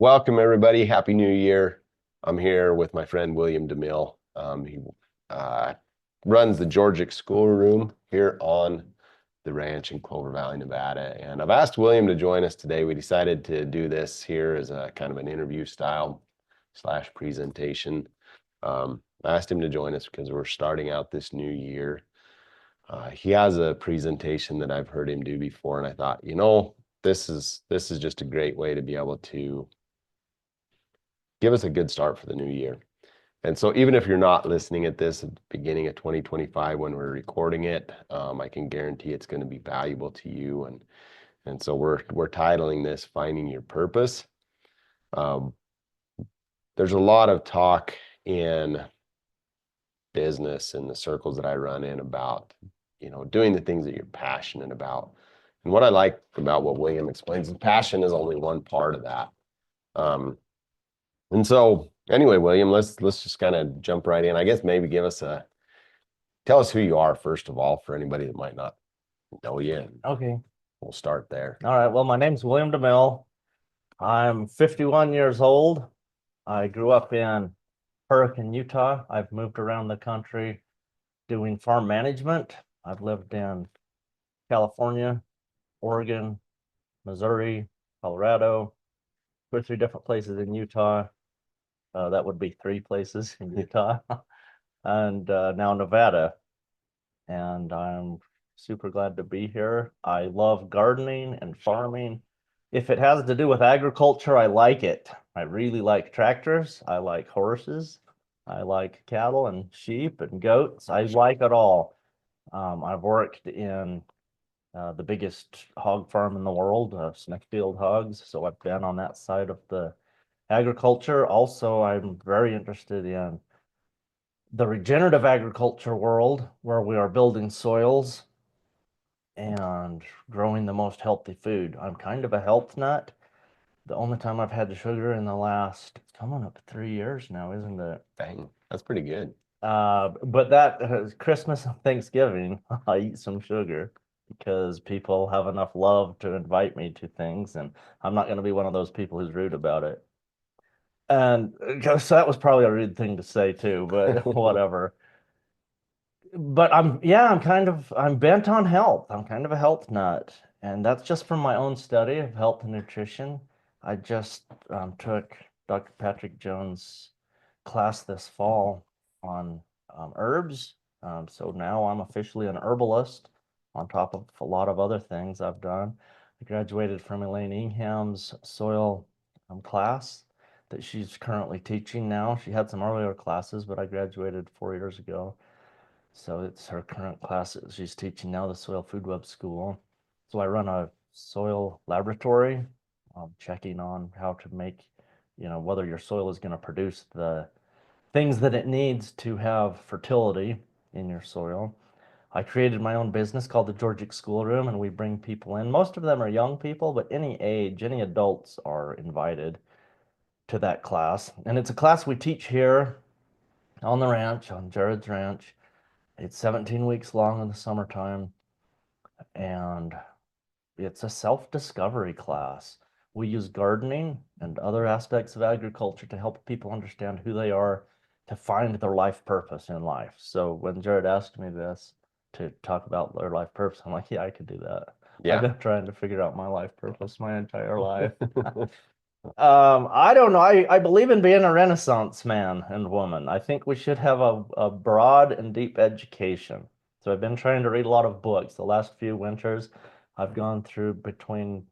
Welcome, everybody. Happy New Year. I'm here with my friend William DeMille. He uh, runs the Georgic Schoolroom here on the ranch in Clover Valley, Nevada. And I've asked William to join us today. We decided to do this here as a kind of an interview style slash presentation. I asked him to join us because we're starting out this new year. He has a presentation that I've heard him do before, and I thought, this is just a great way to be able to give us a good start for the new year. And so even if you're not listening at this at the beginning of 2025 when we're recording it, I can guarantee it's going to be valuable to you. And so we're titling this "Finding Your Purpose." Um, there's a lot of talk in business in the circles that I run in about, doing the things that you're passionate about. And what I like about what William explains is passion is only one part of that. And so anyway, William, let's just kind of jump right in. I guess maybe tell us who you are first of all for anybody that might not know you. And Okay. we'll start there. All right. Well, my name's William DeMille. I'm 51 years old. I grew up in Hurricane, Utah. I've moved around the country doing farm management. I've lived in California, Oregon, Missouri, Colorado, 2 or 3 different places in Utah. That would be 3 places in Utah, and now Nevada. And I'm super glad to be here. I love gardening and farming. If it has to do with agriculture, I like it. I really like tractors. I like horses. I like cattle and sheep and goats. I like it all. I've worked in the biggest hog farm in the world, Smithfield Hogs. So I've been on that side of the agriculture. Also, I'm very interested in the regenerative agriculture world, where we are building soils and growing the most healthy food. I'm kind of a health nut. The only time I've had the sugar in the last, it's coming up 3 years now, isn't it? Dang, that's pretty good. But that Christmas and Thanksgiving, I eat some sugar because people have enough love to invite me to things, and I'm not going to be one of those people who's rude about it. And so that was probably a rude thing to say too, but whatever. But I'm bent on health. I'm kind of a health nut, and that's just from my own study of health and nutrition. I just took Dr. Patrick Jones' class this fall on herbs. So now I'm officially an herbalist on top of a lot of other things I've done. I graduated from Elaine Ingham's soil class that she's currently teaching now. She had some earlier classes, but I graduated 4 years ago. So it's her current class that she's teaching now, the Soil Food Web School. So I run a soil laboratory, checking on how to make, whether your soil is going to produce the things that it needs to have fertility in your soil. I created my own business called the Georgic Schoolroom, and we bring people in. Most of them are young people, but any age, any adults are invited to that class. And it's a class we teach here on the ranch, on Jared's ranch. It's 17 weeks long in the summertime, and it's a self-discovery class. We use gardening and other aspects of agriculture to help people understand who they are, to find their life purpose in life. So when Jared asked me this to talk about their life purpose, I'm like, yeah, I could do that. I've been trying to figure out my life purpose my entire life. I don't know. I believe in being a Renaissance man and woman. I think we should have a broad and deep education. So I've been trying to read a lot of books. The last few winters, I've gone through between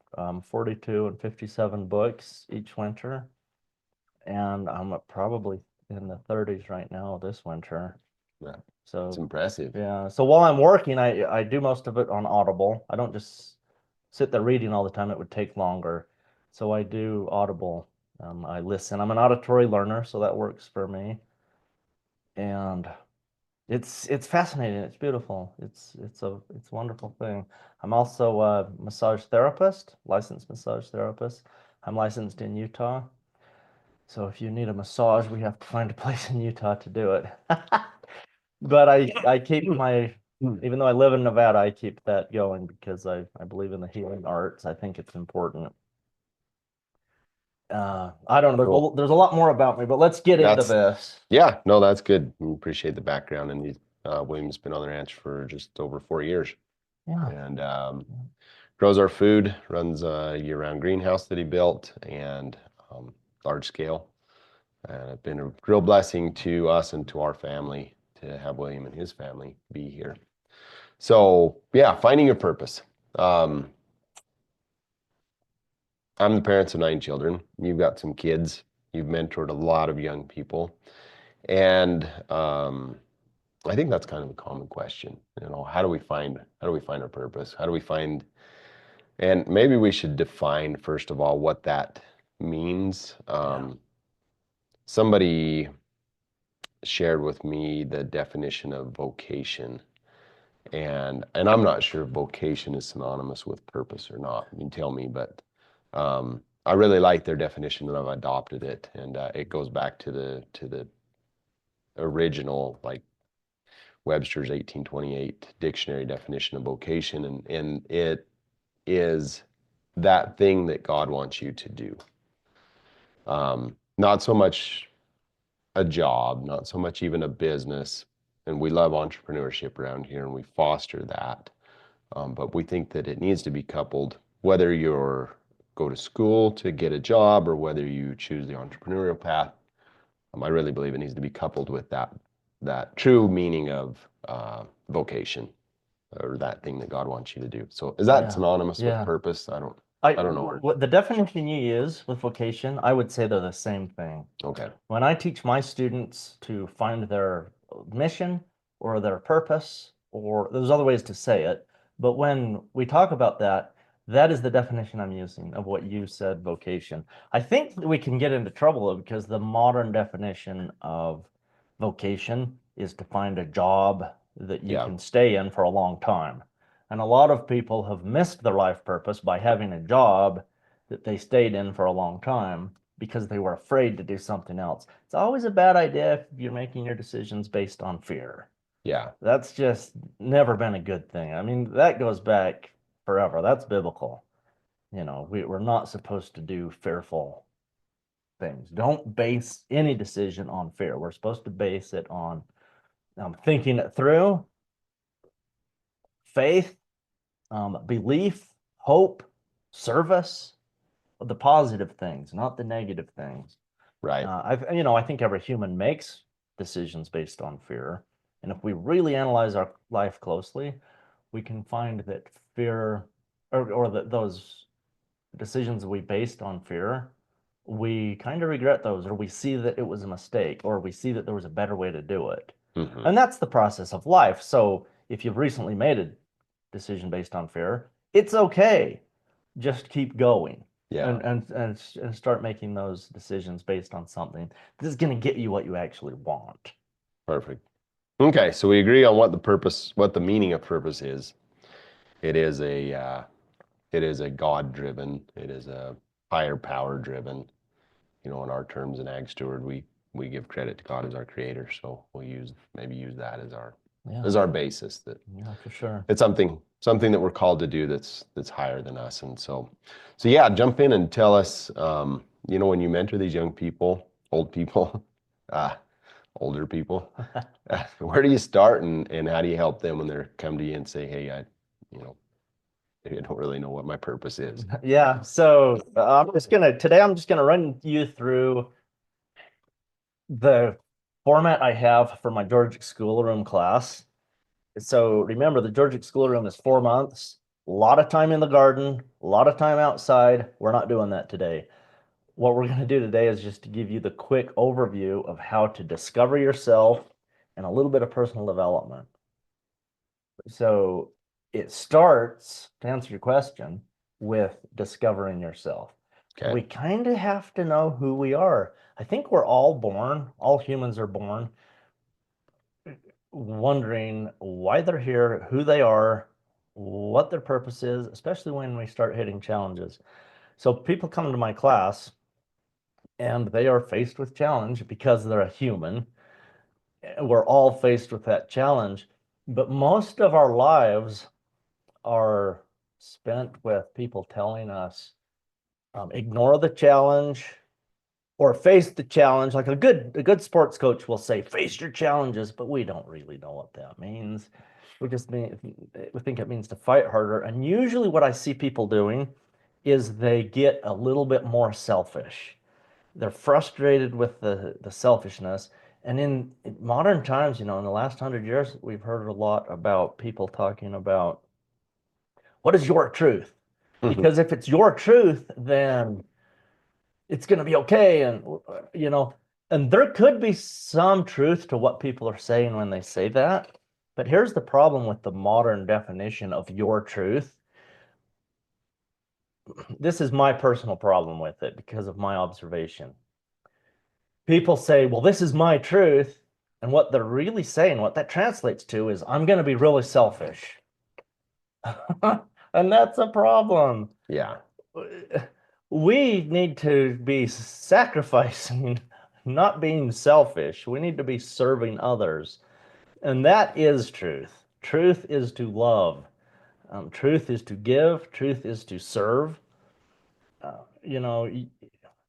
42 and 57 books each winter. And I'm probably in the 30s right now this winter. Yeah, So it's impressive. yeah. So while I'm working, I do most of it on Audible. I don't just sit there reading all the time. It would take longer. So I do Audible. I listen. I'm an auditory learner, so that works for me. And it's fascinating. It's beautiful. It's a wonderful thing. I'm also a massage therapist, licensed massage therapist. I'm licensed in Utah. So if you need a massage, we have to find a place in Utah to do it. But I keep my, even though I live in Nevada, I keep that going because I believe in the healing arts. I think it's important. I don't know. Cool. There's a lot more about me, but let's get into this. Yeah, no, that's good. We appreciate the background. And William's been on the ranch for just over 4 years. Yeah. And grows our food, runs a year-round greenhouse that he built, and large scale. And it's been a real blessing to us and to our family to have William and his family be here. So yeah, finding your purpose. I'm the parents of 9 children. You've got some kids. You've mentored a lot of young people. And I think that's kind of a common question. How do we find our purpose? How do we find, and maybe we should define, first of all, what that means. Somebody shared with me the definition of vocation. And I'm not sure if vocation is synonymous with purpose or not. You can tell me, but I really like their definition and I've adopted it. And it goes back to the original, like Webster's 1828 dictionary definition of vocation. And it is that thing that God wants you to do. Not so much a job, not so much even a business. And we love entrepreneurship around here and we foster that. But we think that it needs to be coupled, whether you're go to school to get a job or whether you choose the entrepreneurial path. I really believe it needs to be coupled with that true meaning of vocation, or that thing that God wants you to do. So is that synonymous with purpose? I don't know. What the definition you use with vocation, I would say they're the same thing. Okay. When I teach my students to find their mission or their purpose, or there's other ways to say it, but when we talk about that, that is the definition I'm using of what you said, vocation. I think we can get into trouble because the modern definition of vocation is to find a job that you can stay in for a long time. And a lot of people have missed their life purpose by having a job that they stayed in for a long time because they were afraid to do something else. It's always a bad idea if you're making your decisions based on fear. Yeah. That's just never been a good thing. I mean, that goes back forever. That's biblical. We're not supposed to do fearful things. Don't base any decision on fear. We're supposed to base it on thinking it through, faith, belief, hope, service, the positive things, not the negative things. Right. I think every human makes decisions based on fear. And if we really analyze our life closely, we can find that fear or that those decisions we based on fear, we kind of regret those, or we see that it was a mistake, or we see that there was a better way to do it. Mm-hmm. And that's the process of life. So if you've recently made a decision based on fear, it's okay. Just keep going. Yeah. And start making those decisions based on something that is going to get you what you actually want. Perfect. Okay, so we agree on what the meaning of purpose is. It is a God-driven, it is a higher power-driven. In our terms in Ag Steward, we give credit to God as our creator. So we'll use that as our basis. Yeah, for sure. It's something that we're called to do that's higher than us. And so yeah, jump in and tell us, when you mentor these young people, old people, older people, where do you start and how do you help them when they come to you and say, hey, I don't really know what my purpose is. Yeah. So today I'm just gonna run you through the format I have for my Georgic schoolroom class. So remember, the Georgic schoolroom is 4 months, a lot of time in the garden, a lot of time outside. We're not doing that today. What we're going to do today is just to give you the quick overview of how to discover yourself and a little bit of personal development. So it starts, to answer your question, with discovering yourself. Okay. We kind of have to know who we are. I think we're all humans are born wondering why they're here, who they are, what their purpose is, especially when we start hitting challenges. So people come to my class and they are faced with challenge because they're a human. We're all faced with that challenge, but most of our lives are spent with people telling us, ignore the challenge, or face the challenge. Like a good sports coach will say, face your challenges, but we don't really know what that means. We think it means to fight harder. And usually what I see people doing is they get a little bit more selfish. They're frustrated with the selfishness. And in modern times, in the last 100 years, we've heard a lot about people talking about what is your truth? Because if it's your truth, then it's going to be okay. And there could be some truth to what people are saying when they say that. But here's the problem with the modern definition of your truth. This is my personal problem with it because of my observation. People say, well, this is my truth. And what they're really saying, what that translates to is, I'm going to be really selfish. And that's a problem. Yeah. We need to be sacrificing, not being selfish. We need to be serving others. And that is truth. Truth is to love. Truth is to give. Truth is to serve.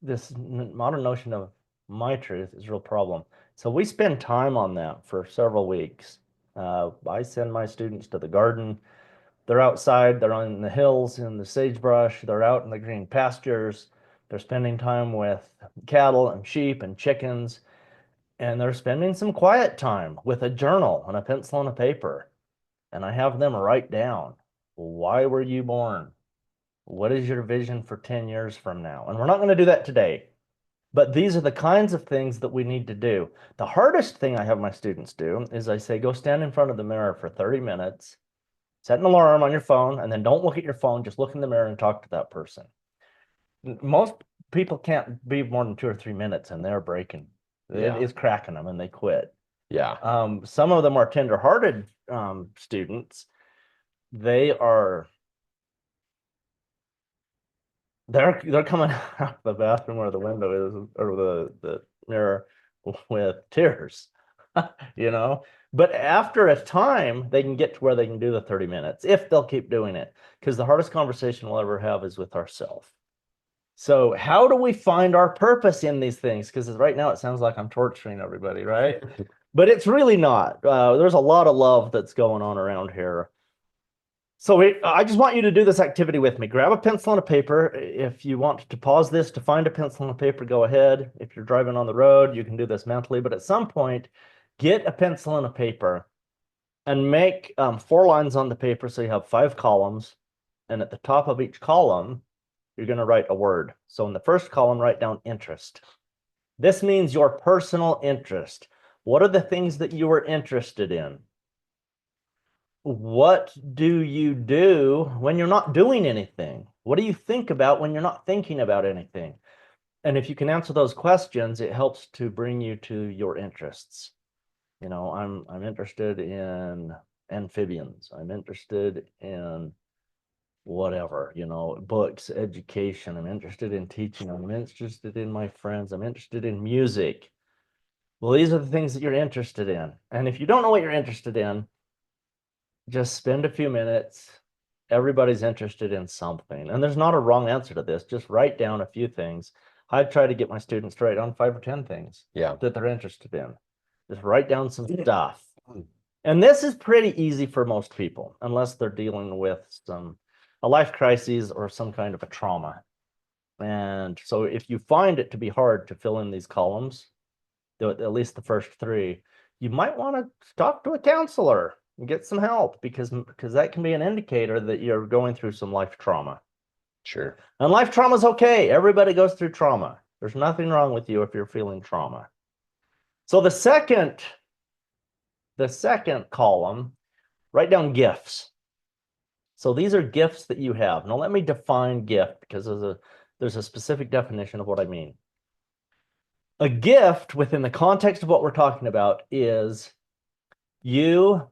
This modern notion of my truth is a real problem. So we spend time on that for several weeks. I send my students to the garden. They're outside, they're on the hills in the sagebrush, they're out in the green pastures, they're spending time with cattle and sheep and chickens, and they're spending some quiet time with a journal and a pencil and a paper. And I have them write down, why were you born? What is your vision for 10 years from now? And we're not going to do that today, but these are the kinds of things that we need to do. The hardest thing I have my students do is I say, go stand in front of the mirror for 30 minutes, set an alarm on your phone, and then don't look at your phone. Just look in the mirror and talk to that person. Most people can't be more than 2 or 3 minutes, and they're breaking. Yeah. It is cracking them, and they quit. Yeah. Some of them are tender-hearted students. They're coming out of the bathroom where the window is, or the mirror, with tears. But after a time, they can get to where they can do the 30 minutes if they'll keep doing it, because the hardest conversation we'll ever have is with ourselves. So how do we find our purpose in these things? Because right now it sounds like I'm torturing everybody, right? But it's really not. There's a lot of love that's going on around here. So I just want you to do this activity with me. Grab a pencil and a paper. If you want to pause this to find a pencil and a paper, go ahead. If you're driving on the road, you can do this mentally. But at some point, get a pencil and a paper and make 4 lines on the paper so you have 5 columns. And at the top of each column, you're going to write a word. So in the first column, write down interest. This means your personal interest. What are the things that you are interested in? What do you do when you're not doing anything? What do you think about when you're not thinking about anything? And if you can answer those questions, it helps to bring you to your interests. I'm interested in amphibians. I'm interested in whatever, books, education. I'm interested in teaching. I'm interested in my friends. I'm interested in music. Well, these are the things that you're interested in. And if you don't know what you're interested in, just spend a few minutes. Everybody's interested in something. And there's not a wrong answer to this. Just write down a few things. I try to get my students to write down 5 or 10 things that they're interested in. Just write down some stuff. And this is pretty easy for most people, unless they're dealing with a life crisis or some kind of a trauma. And so if you find it to be hard to fill in these columns, at least the first 3, you might want to talk to a counselor and get some help, because that can be an indicator that you're going through some life trauma. Sure. And life trauma is okay. Everybody goes through trauma. There's nothing wrong with you if you're feeling trauma. So the second column, write down gifts. So these are gifts that you have. Now let me define gift, because there's a specific definition of what I mean. A gift within the context of what we're talking about is you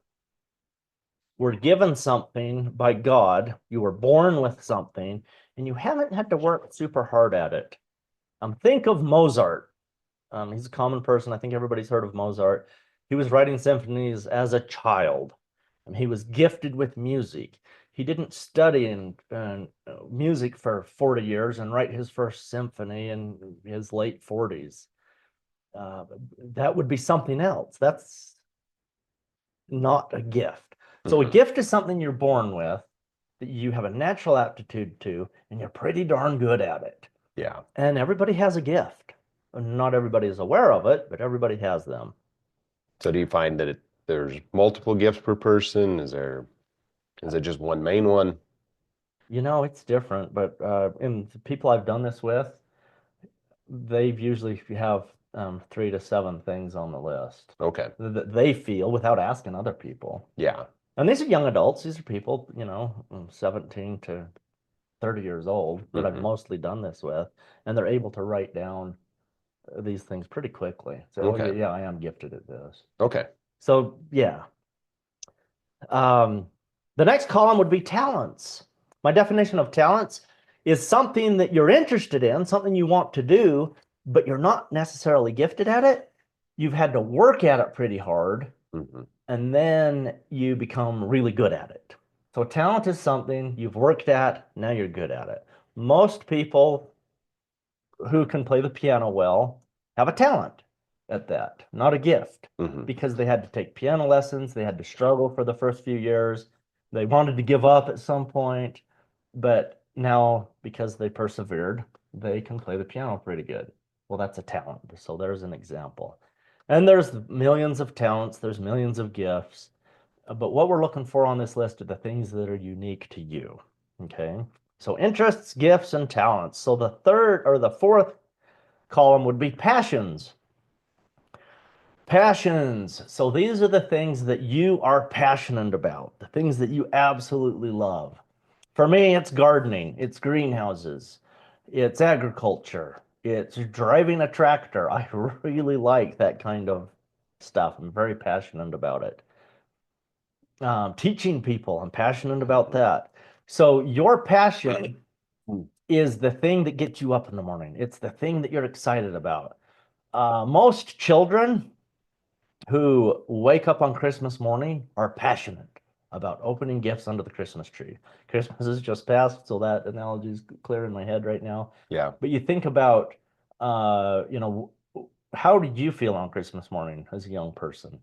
were given something by God. You were born with something, and you haven't had to work super hard at it. Think of Mozart. He's a common person. I think everybody's heard of Mozart. He was writing symphonies as a child, and he was gifted with music. He didn't study in music for 40 years and write his first symphony in his late 40s. That would be something else. That's not a gift. So a gift is something you're born with, that you have a natural aptitude to, and you're pretty darn good at it. Yeah. And everybody has a gift. Not everybody is aware of it, but everybody has them. So do you find that there's multiple gifts per person? Is it just one main one? It's different, but in the people I've done this with, they've usually have 3 to 7 things on the list Okay. that they feel without asking other people. Yeah. And these are young adults. These are people, 17 to 30 years old that I've mostly done this with, and they're able to write down these things pretty quickly. So, Okay. yeah, I am gifted at this. Okay. So, yeah. The next column would be talents. My definition of talents is something that you're interested in, something you want to do, but you're not necessarily gifted at it. You've had to work at it pretty hard, and then you become really good at it. So talent is something you've worked at, now you're good at it. Most people who can play the piano well have a talent at that, not a gift, because they had to take piano lessons, they had to struggle for the first few years, they wanted to give up at some point, but now because they persevered, they can play the piano pretty good. Well, that's a talent. So there's an example. And there's millions of talents, there's millions of gifts. But what we're looking for on this list are the things that are unique to you. Okay. So interests, gifts, and talents. So the third or the fourth column would be passions. Passions. So these are the things that you are passionate about, the things that you absolutely love. For me, it's gardening, it's greenhouses, it's agriculture, it's driving a tractor. I really like that kind of stuff. I'm very passionate about it. Teaching people, I'm passionate about that. So your passion is the thing that gets you up in the morning. It's the thing that you're excited about. Most children who wake up on Christmas morning are passionate about opening gifts under the Christmas tree. Christmas is just passed, so that analogy is clear in my head right now. Yeah. But you think about, how did you feel on Christmas morning as a young person?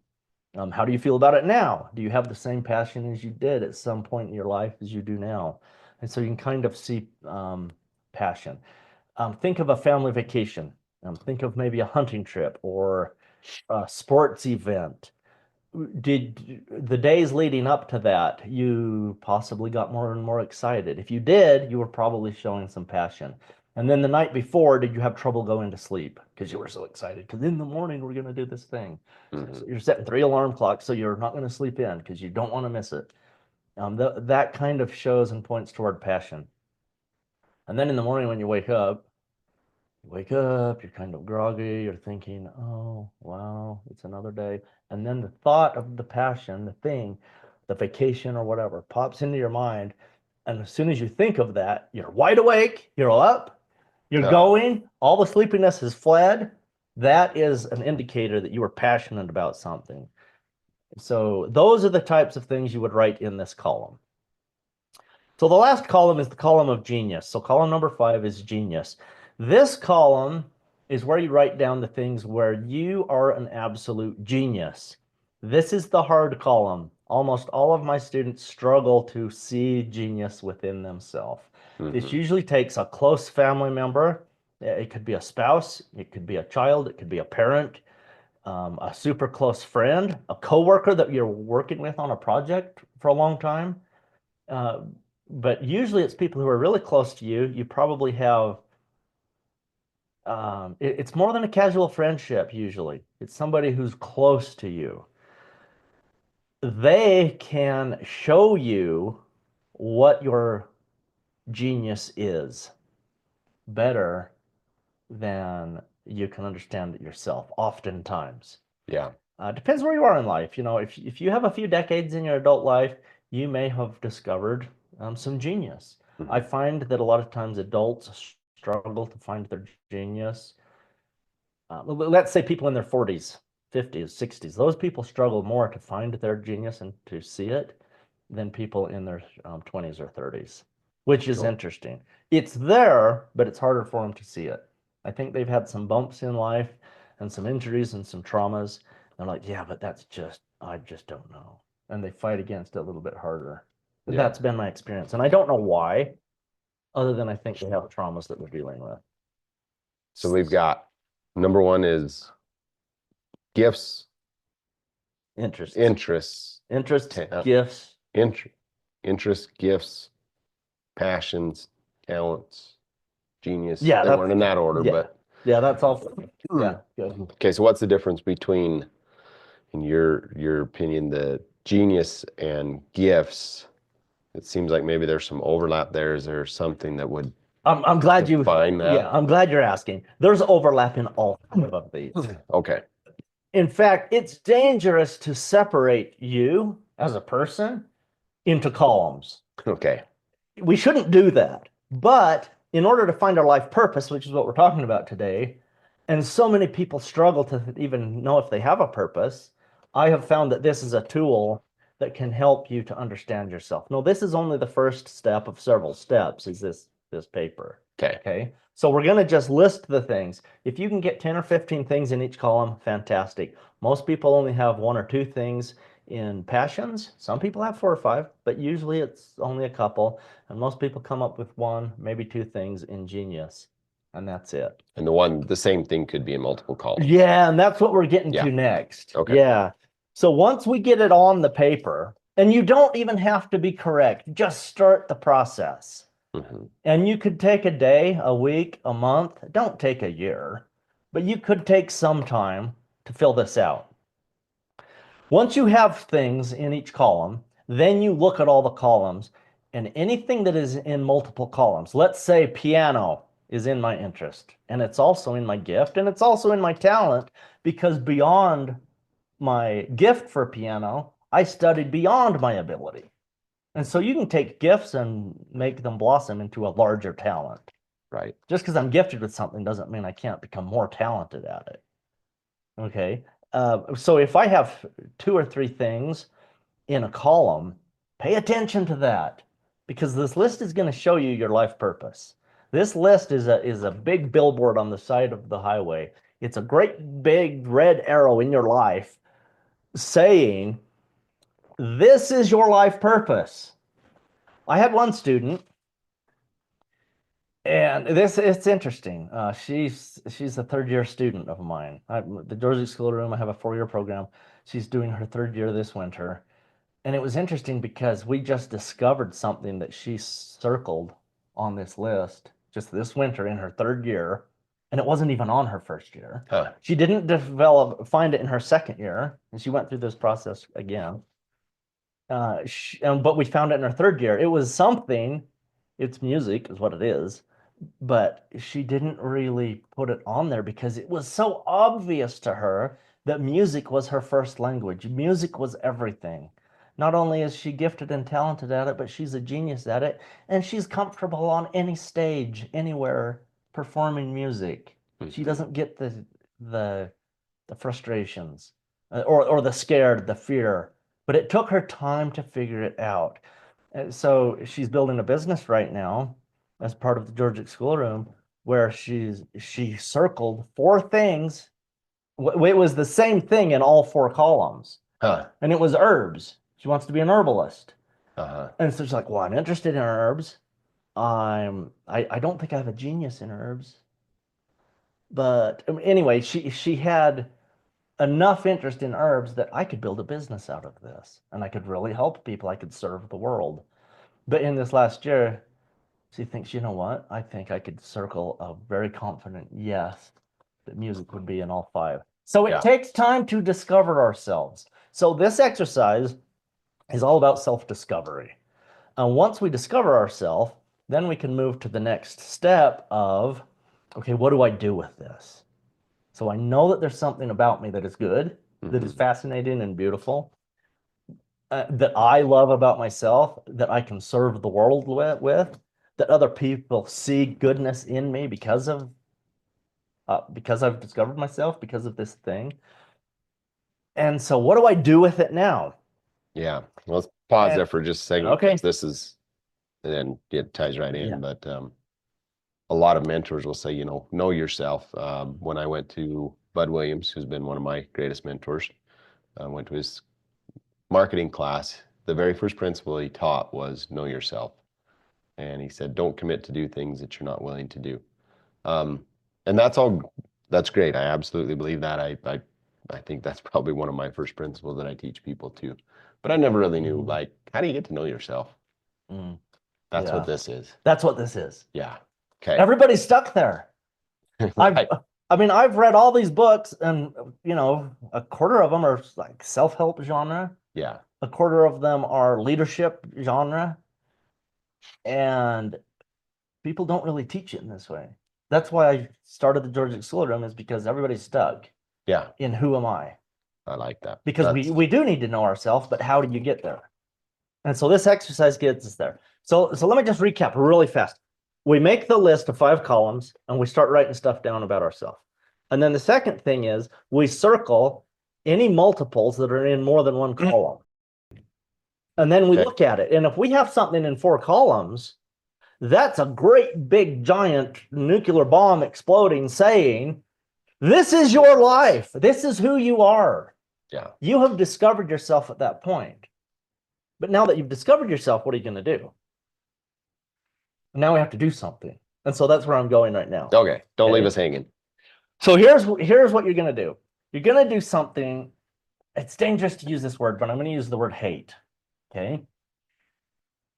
How do you feel about it now? Do you have the same passion as you did at some point in your life as you do now? And so you can kind of see passion. Think of a family vacation. Think of maybe a hunting trip or a sports event. Did the days leading up to that, you possibly got more and more excited? If you did, you were probably showing some passion. And then the night before, did you have trouble going to sleep because you were so excited? Because in the morning, we're going to do this thing. So you're setting 3 alarm clocks so you're not going to sleep in because you don't want to miss it. That kind of shows and points toward passion. And then in the morning when you wake up, you're kind of groggy, you're thinking, oh, wow, it's another day. And then the thought of the passion, the thing, the vacation or whatever pops into your mind. And as soon as you think of that, you're wide awake, you're up, you're going, all the sleepiness has fled. That is an indicator that you are passionate about something. So those are the types of things you would write in this column. So the last column is the column of genius. So column number 5 is genius. This column is where you write down the things where you are an absolute genius. This is the hard column. Almost all of my students struggle to see genius within themselves. This usually takes a close family member. It could be a spouse, it could be a child, it could be a parent, a super close friend, a coworker that you're working with on a project for a long time. But usually it's people who are really close to you. You probably have, it's more than a casual friendship usually. It's somebody who's close to you. They can show you what your genius is better than you can understand it yourself, oftentimes. Yeah. Depends where you are in life. If you have a few decades in your adult life, you may have discovered some genius. I find that a lot of times adults struggle to find their genius. Let's say people in their 40s, 50s, 60s. Those people struggle more to find their genius and to see it. than people in their 20s or 30s, which is Sure. interesting. It's there, but it's harder for them to see it. I think they've had some bumps in life and some injuries and some traumas. They're like, yeah, but I just don't know. And they fight against it a little bit harder. But Yeah. that's been my experience. And I don't know why, other than I think they have traumas that they're dealing with. So we've got number one is gifts, Interests, interests, interests, gifts. interests, gifts, passions, talents, genius. Yeah, They that's- weren't in that order, yeah. but Yeah, that's all. Yeah, good. okay. So what's the difference between, in your opinion, the genius and gifts? It seems like maybe there's some overlap there. Is there something that would I'm glad you define that? Yeah, I'm glad you're asking. There's overlap in all five of these. Okay. In fact, it's dangerous to separate you as a person into columns. Okay. We shouldn't do that. But in order to find our life purpose, which is what we're talking about today, and so many people struggle to even know if they have a purpose, I have found that this is a tool that can help you to understand yourself. No, this is only the first step of several steps, is this paper. Okay. Okay. So we're going to just list the things. If you can get 10 or 15 things in each column, fantastic. Most people only have 1 or 2 things in passions. Some people have 4 or 5, but usually it's only a couple. And most people come up with 1, maybe 2 things in genius. And that's it. And the same thing could be in multiple columns. Yeah, and that's what we're getting Yeah. to next. Okay. Yeah. So once we get it on the paper, and you don't even have to be correct, just start the process. Mm-hmm. And you could take a day, a week, a month. Don't take a year, but you could take some time to fill this out. Once you have things in each column, then you look at all the columns, and anything that is in multiple columns. Let's say piano is in my interest, and it's also in my gift, and it's also in my talent, because beyond my gift for piano, I studied beyond my ability. And so you can take gifts and make them blossom into a larger talent. Right. Just because I'm gifted with something doesn't mean I can't become more talented at it. Okay. So if I have 2 or 3 things in a column, pay attention to that, because this list is going to show you your life purpose. This list is a big billboard on the side of the highway. It's a great big red arrow in your life saying, this is your life purpose. I had one student, and it's interesting. She's a 3rd-year student of mine. The Georgia Schoolroom, I have a 4-year program. She's doing her 3rd year this winter. And it was interesting because we just discovered something that she circled on this list just this winter in her 3rd year. And it wasn't even on her 1st year. Huh. She didn't find it in her 2nd year. And she went through this process again. But we found it in her 3rd year. It was something, it's music is what it is, but she didn't really put it on there because it was so obvious to her that music was her first language. Music was everything. Not only is she gifted and talented at it, but she's a genius at it, and she's comfortable on any stage, anywhere, performing music. Mm-hmm. She doesn't get the frustrations or the scared, the fear. But it took her time to figure it out. So she's building a business right now as part of the Georgia Schoolroom, where she circled 4 things. It was the same thing in all 4 columns. Huh. And it was herbs. She wants to be an herbalist. Uh-huh. And so she's like, well, I'm interested in herbs. I don't think I have a genius in herbs. But anyway, she had enough interest in herbs that I could build a business out of this, and I could really help people. I could serve the world. But in this last year, she thinks, you know what? I think I could circle a very confident yes that music would be in all 5. So it takes time to discover ourselves. So this exercise is all about self-discovery. And once we discover ourselves, then we can move to the next step of, okay, what do I do with this? So I know that there's something about me that is good, that is fascinating and beautiful, that I love about myself, that I can serve the world with, that other people see goodness in me because I've discovered myself, because of this thing. And so what do I do with it now? Yeah. Let's pause there for just a second. Okay. This is, and then it ties right in. Yeah. But a lot of mentors will say, know yourself. When I went to Bud Williams, who's been one of my greatest mentors, I went to his marketing class. The very first principle he taught was know yourself. And he said, don't commit to do things that you're not willing to do. And that's great. I absolutely believe that. I think that's probably one of my first principles that I teach people too. But I never really knew, like, how do you get to know yourself? That's what this is. That's what this is. Yeah. Okay. Everybody's stuck there. Right. I've read all these books, and a quarter of them are like self-help genre. Yeah. A quarter of them are leadership genre. And people don't really teach it in this way. That's why I started the Georgia School Room, is because everybody's stuck Yeah. in who am I? I like that. Because we do need to know ourselves, but how do you get there? And so this exercise gets us there. So let me just recap really fast. We make the list of 5 columns and we start writing stuff down about ourselves. And then the second thing is we circle any multiples that are in more than one column. And then we look at it. And if we have something in 4 columns, that's a great big giant nuclear bomb exploding, saying, this is your life. This is who you are. Yeah. You have discovered yourself at that point. But now that you've discovered yourself, what are you going to do? Now we have to do something. And so that's where I'm going right now. Okay. Don't leave us hanging. So here's what you're going to do. You're going to do something. It's dangerous to use this word, but I'm going to use the word hate. Okay.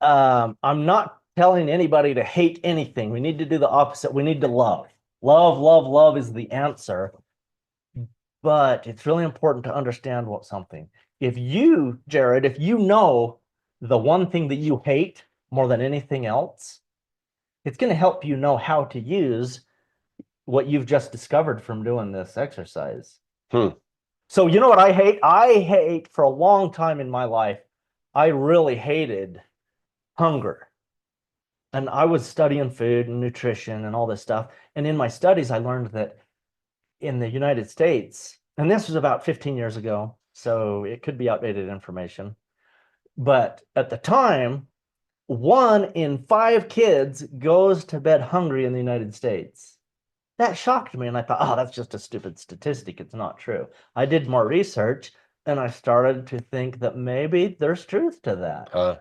I'm not telling anybody to hate anything. We need to do the opposite. We need to love. Love is the answer. But it's really important to understand something. If you, Jared, if you know the one thing that you hate more than anything else, it's going to help you know how to use what you've just discovered from doing this exercise. So you know what I hate? I hate, for a long time in my life, I really hated hunger. And I was studying food and nutrition and all this stuff. And in my studies, I learned that in the United States, and this was about 15 years ago, so it could be outdated information, but at the time, 1 in 5 kids goes to bed hungry in the United States. That shocked me, and I thought, oh, that's just a stupid statistic. It's not true. I did more research, and I started to think that maybe there's truth to that.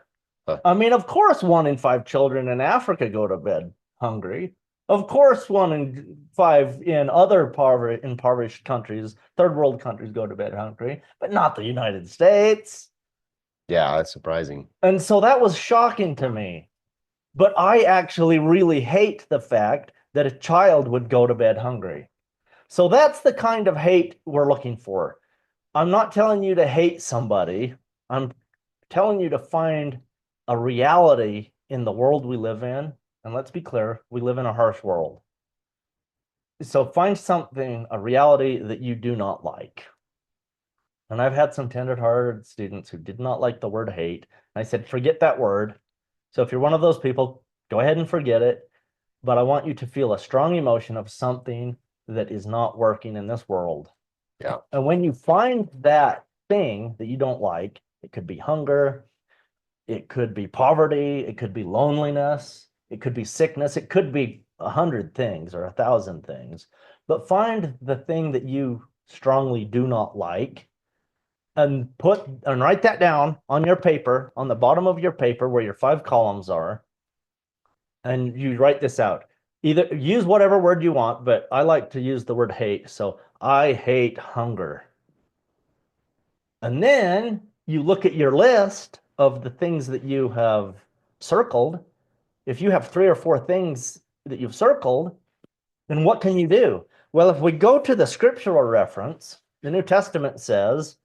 I mean, of course, 1 in 5 children in Africa go to bed hungry. Of course, 1 in 5 in other impoverished countries, third world countries, go to bed hungry, but not the United States. Yeah, that's surprising. And so that was shocking to me. But I actually really hate the fact that a child would go to bed hungry. So that's the kind of hate we're looking for. I'm not telling you to hate somebody. I'm telling you to find a reality in the world we live in. And let's be clear, we live in a harsh world. So find something, a reality that you do not like. And I've had some tender-hearted students who did not like the word hate. And I said, forget that word. So if you're one of those people, go ahead and forget it. But I want you to feel a strong emotion of something that is not working in this world. Yeah. And when you find that thing that you don't like, it could be hunger, it could be poverty, it could be loneliness, it could be sickness, it could be 100 things or 1,000 things. But find the thing that you strongly do not like, and write that down on your paper, on the bottom of your paper where your 5 columns are. And you write this out. Either use whatever word you want, but I like to use the word hate. So I hate hunger. And then you look at your list of the things that you have circled. If you have 3 or 4 things that you've circled, then what can you do? Well, if we go to the scriptural reference, the New Testament says,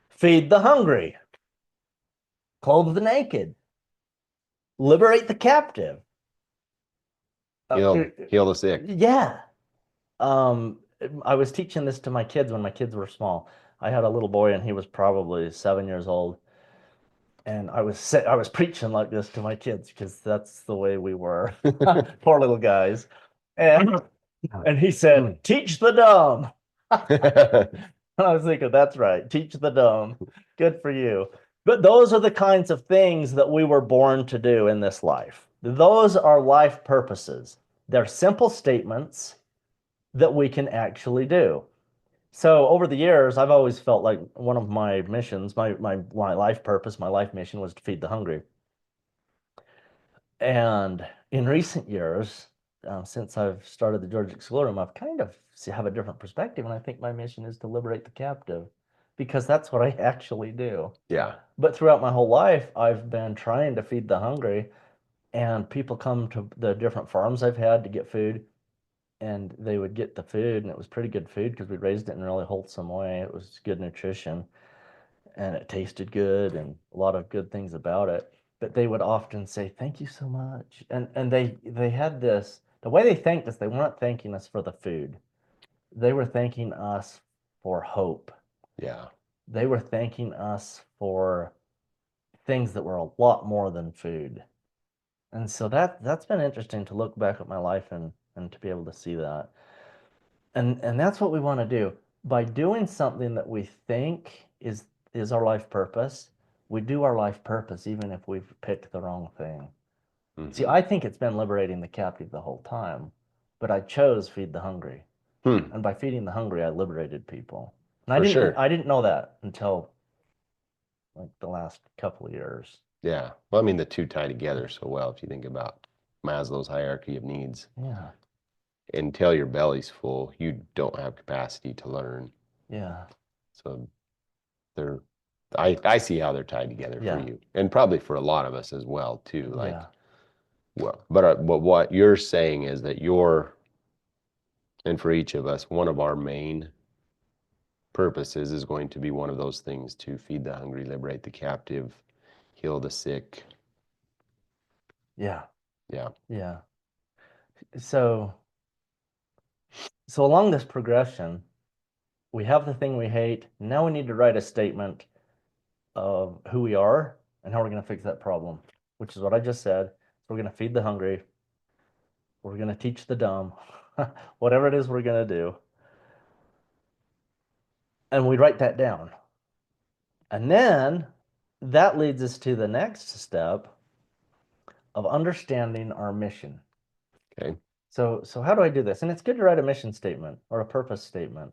feed the hungry, clothe the naked, liberate the captive, heal the sick. Yeah. I was teaching this to my kids when my kids were small. I had a little boy and he was probably 7 years old. And I was preaching like this to my kids because that's the way we were. Poor little guys. And he said, teach the dumb. And I was thinking, that's right. Teach the dumb. Good for you. But those are the kinds of things that we were born to do in this life. Those are life purposes. They're simple statements that we can actually do. So over the years, I've always felt like one of my missions, my life purpose, my life mission was to feed the hungry. And in recent years, since I've started the Georgia Schoolroom, I've kind of have a different perspective, and I think my mission is to liberate the captive, because that's what I actually do. Yeah. But throughout my whole life, I've been trying to feed the hungry, and people come to the different farms I've had to get food, and they would get the food, and it was pretty good food because we raised it in a really wholesome way. It was good nutrition, and it tasted good, and a lot of good things about it. But they would often say, "Thank you so much," and they had this. The way they thanked us, they weren't thanking us for the food. They were thanking us for hope. Yeah. They were thanking us for things that were a lot more than food. And so that's been interesting to look back at my life and to be able to see that. And that's what we want to do. By doing something that we think is our life purpose, we do our life purpose even if we've picked the wrong thing. See, I think it's been liberating the captive the whole time, but I chose feed the hungry. And by feeding the hungry, I liberated people. And I didn't know that until like the last couple of years. Yeah. Well, I mean, the two tie together so well if you think about Maslow's hierarchy of needs. Yeah. Until your belly's full, you don't have capacity to learn. Yeah. So I see how they're tied together Yeah. for you, and probably for a lot of us as well too. Like, Yeah. well, but what you're saying is that and for each of us, one of our main purposes is going to be one of those things: to feed the hungry, liberate the captive, heal the sick. Yeah. Yeah. Yeah. So along this progression, we have the thing we hate. Now we need to write a statement of who we are and how we're going to fix that problem, which is what I just said. So we're going to feed the hungry. We're going to teach the dumb, whatever it is we're going to do. And we write that down. And then that leads us to the next step of understanding our mission. Okay. So how do I do this? And it's good to write a mission statement or a purpose statement.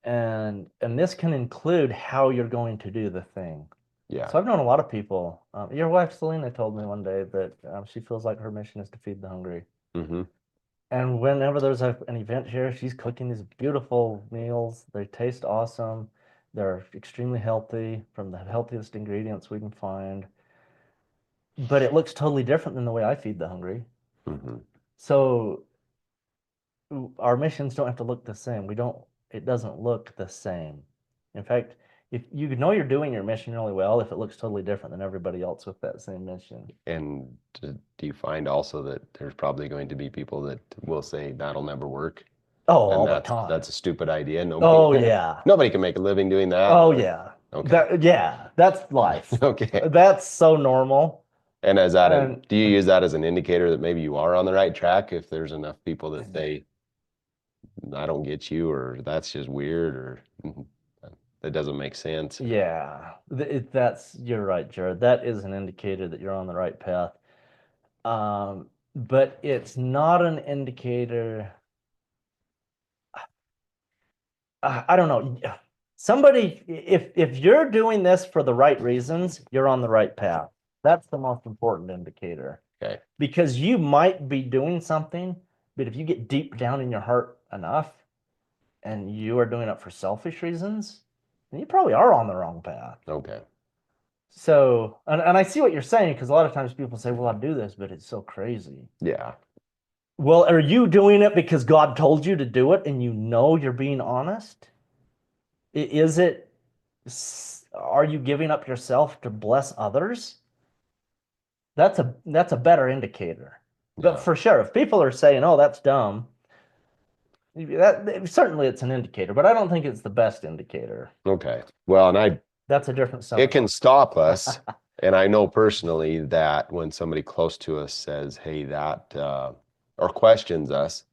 And this can include how you're going to do the thing. Yeah. So I've known a lot of people. Your wife, Selena, told me one day that she feels like her mission is to feed the hungry. Mm-hmm. And whenever there's an event here, she's cooking these beautiful meals. They taste awesome. They're extremely healthy, from the healthiest ingredients we can find. But it looks totally different than the way I feed the hungry. Mm-hmm. So our missions don't have to look the same. It doesn't look the same. In fact, if you know you're doing your mission really well, if it looks totally different than everybody else with that same mission. And do you find also that there's probably going to be people that will say that'll never work? Oh, all the time. That's a stupid idea. Oh, yeah. Nobody can make a living doing that. Oh, yeah. Okay. That's life. Okay. That's so normal. And do you use that as an indicator that maybe you are on the right track if there's enough people that say, I don't get you, or that's just weird, or that doesn't make sense? Yeah, you're right, Jared. That is an indicator that you're on the right path. But it's not an indicator. I don't know. Somebody, if you're doing this for the right reasons, you're on the right path. That's the most important indicator. Okay. Because you might be doing something, but if you get deep down in your heart enough and you are doing it for selfish reasons, then you probably are on the wrong path. Okay. So, and I see what you're saying, because a lot of times people say, well, I'll do this, but it's so crazy. Yeah. Well, are you doing it because God told you to do it and you know you're being honest? Are you giving up yourself to bless others? That's a better indicator. But for sure, if people are saying, oh, that's dumb, certainly it's an indicator, but I don't think it's the best indicator. Okay. Well, and that's a different subject. It can stop us. And I know personally that when somebody close to us says, hey, that, or questions us,